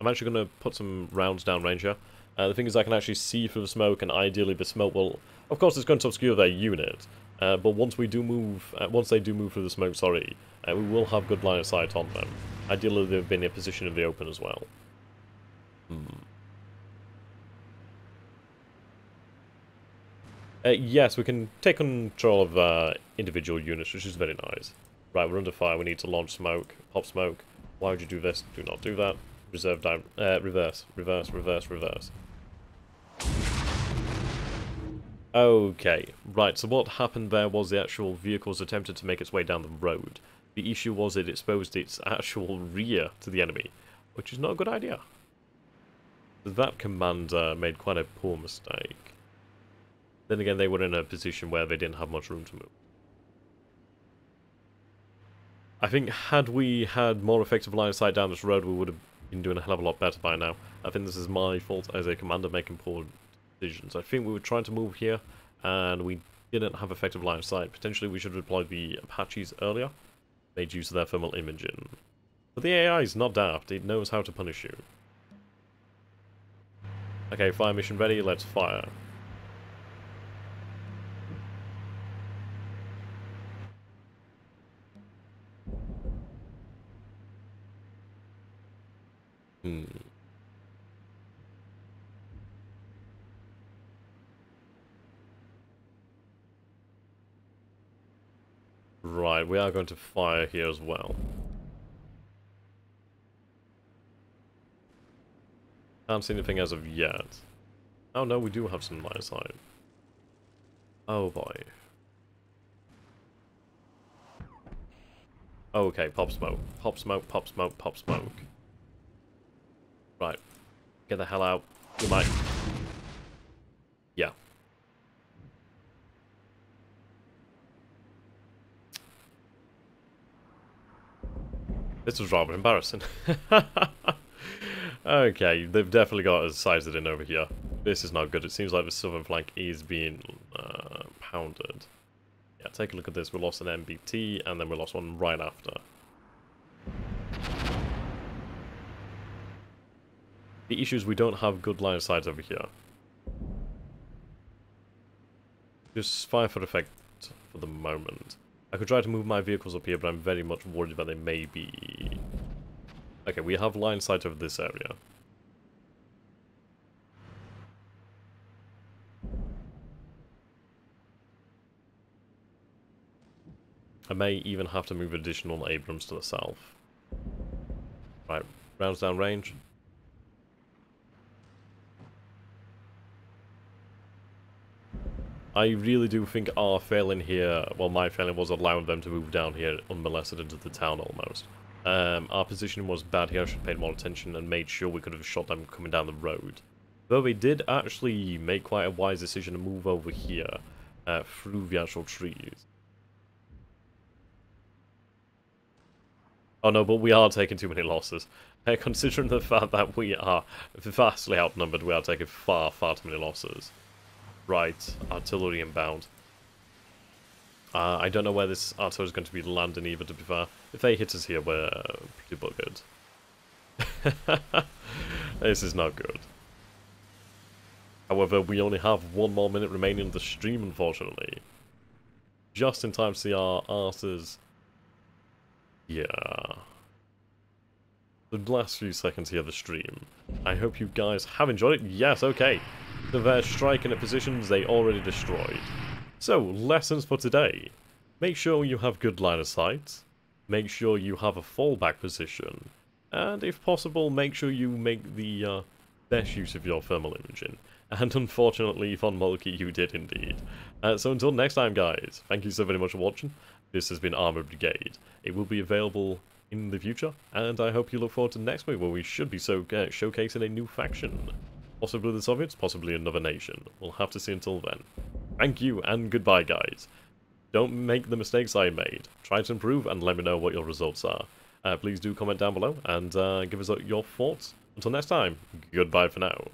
I'm actually going to put some rounds down range here. The thing is I can actually see through the smoke, and ideally the smoke will... Of course it's going to obscure their unit, but once we do move... once they do move through the smoke, sorry, we will have good line of sight on them. Ideally they've been in a position in the open as well. Yes, we can take control of individual units, which is very nice. Right, we're under fire, we need to launch smoke, pop smoke. Why would you do this? Do not do that. Reserve down, reverse, reverse, reverse, reverse. Okay, right, so what happened there was the actual vehicles attempted to make its way down the road. The issue was it exposed its actual rear to the enemy, which is not a good idea. That commander made quite a poor mistake. Then again, they were in a position where they didn't have much room to move. I think had we had more effective line of sight down this road, we would have been doing a hell of a lot better by now. I think this is my fault as a commander making poor decisions. I think we were trying to move here, and we didn't have effective line of sight. Potentially we should have deployed the Apaches earlier, made use of their thermal imaging. But the AI is not daft, it knows how to punish you. Okay, fire mission ready, let's fire. Right, we are going to fire here as well. Can't see anything as of yet. Oh no, we do have some line of sight. Oh boy. Okay, pop smoke. Pop smoke, pop smoke, pop smoke. Right. Get the hell out. You might. Yeah. This was rather embarrassing. Okay, they've definitely got us sized in over here. This is not good. It seems like the southern flank is being pounded. Yeah, take a look at this. We lost an MBT, and then we lost one right after. The issue is we don't have good line of sight over here. Just fire for effect for the moment. I could try to move my vehicles up here, but I'm very much worried that they may be... Okay, we have line of sight over this area. I may even have to move additional Abrams to the south. Right, rounds down range. I really do think our failing here, well, my failing was allowing them to move down here unmolested into the town almost. Our positioning was bad here. I should have paid more attention and made sure we could have shot them coming down the road. Though they did actually make quite a wise decision to move over here through the actual trees. Oh no, but we are taking too many losses. Considering the fact that we are vastly outnumbered, we are taking far, far too many losses. Right, artillery inbound. I don't know where this artillery is going to be landing either, to be fair. If they hit us here, we're pretty buggered. This is not good. However, we only have 1 more minute remaining of the stream, unfortunately. Just in time to see our arses. Yeah. The last few seconds here of the stream. I hope you guys have enjoyed it. Yes, okay. Their striking at positions they already destroyed. So, lessons for today. Make sure you have good line of sight. Make sure you have a fallback position. And if possible, make sure you make the best use of your thermal imaging. And unfortunately, Von Moltke, you did indeed. So until next time, guys, thank you so very much for watching. This has been Armored Brigade. It will be available in the future, and I hope you look forward to next week, where we should be showcasing a new faction. Possibly the Soviets, possibly another nation. We'll have to see until then. Thank you, and goodbye, guys. Don't make the mistakes I made. Try to improve, and let me know what your results are. Please do comment down below, and give us your thoughts. Until next time, goodbye for now.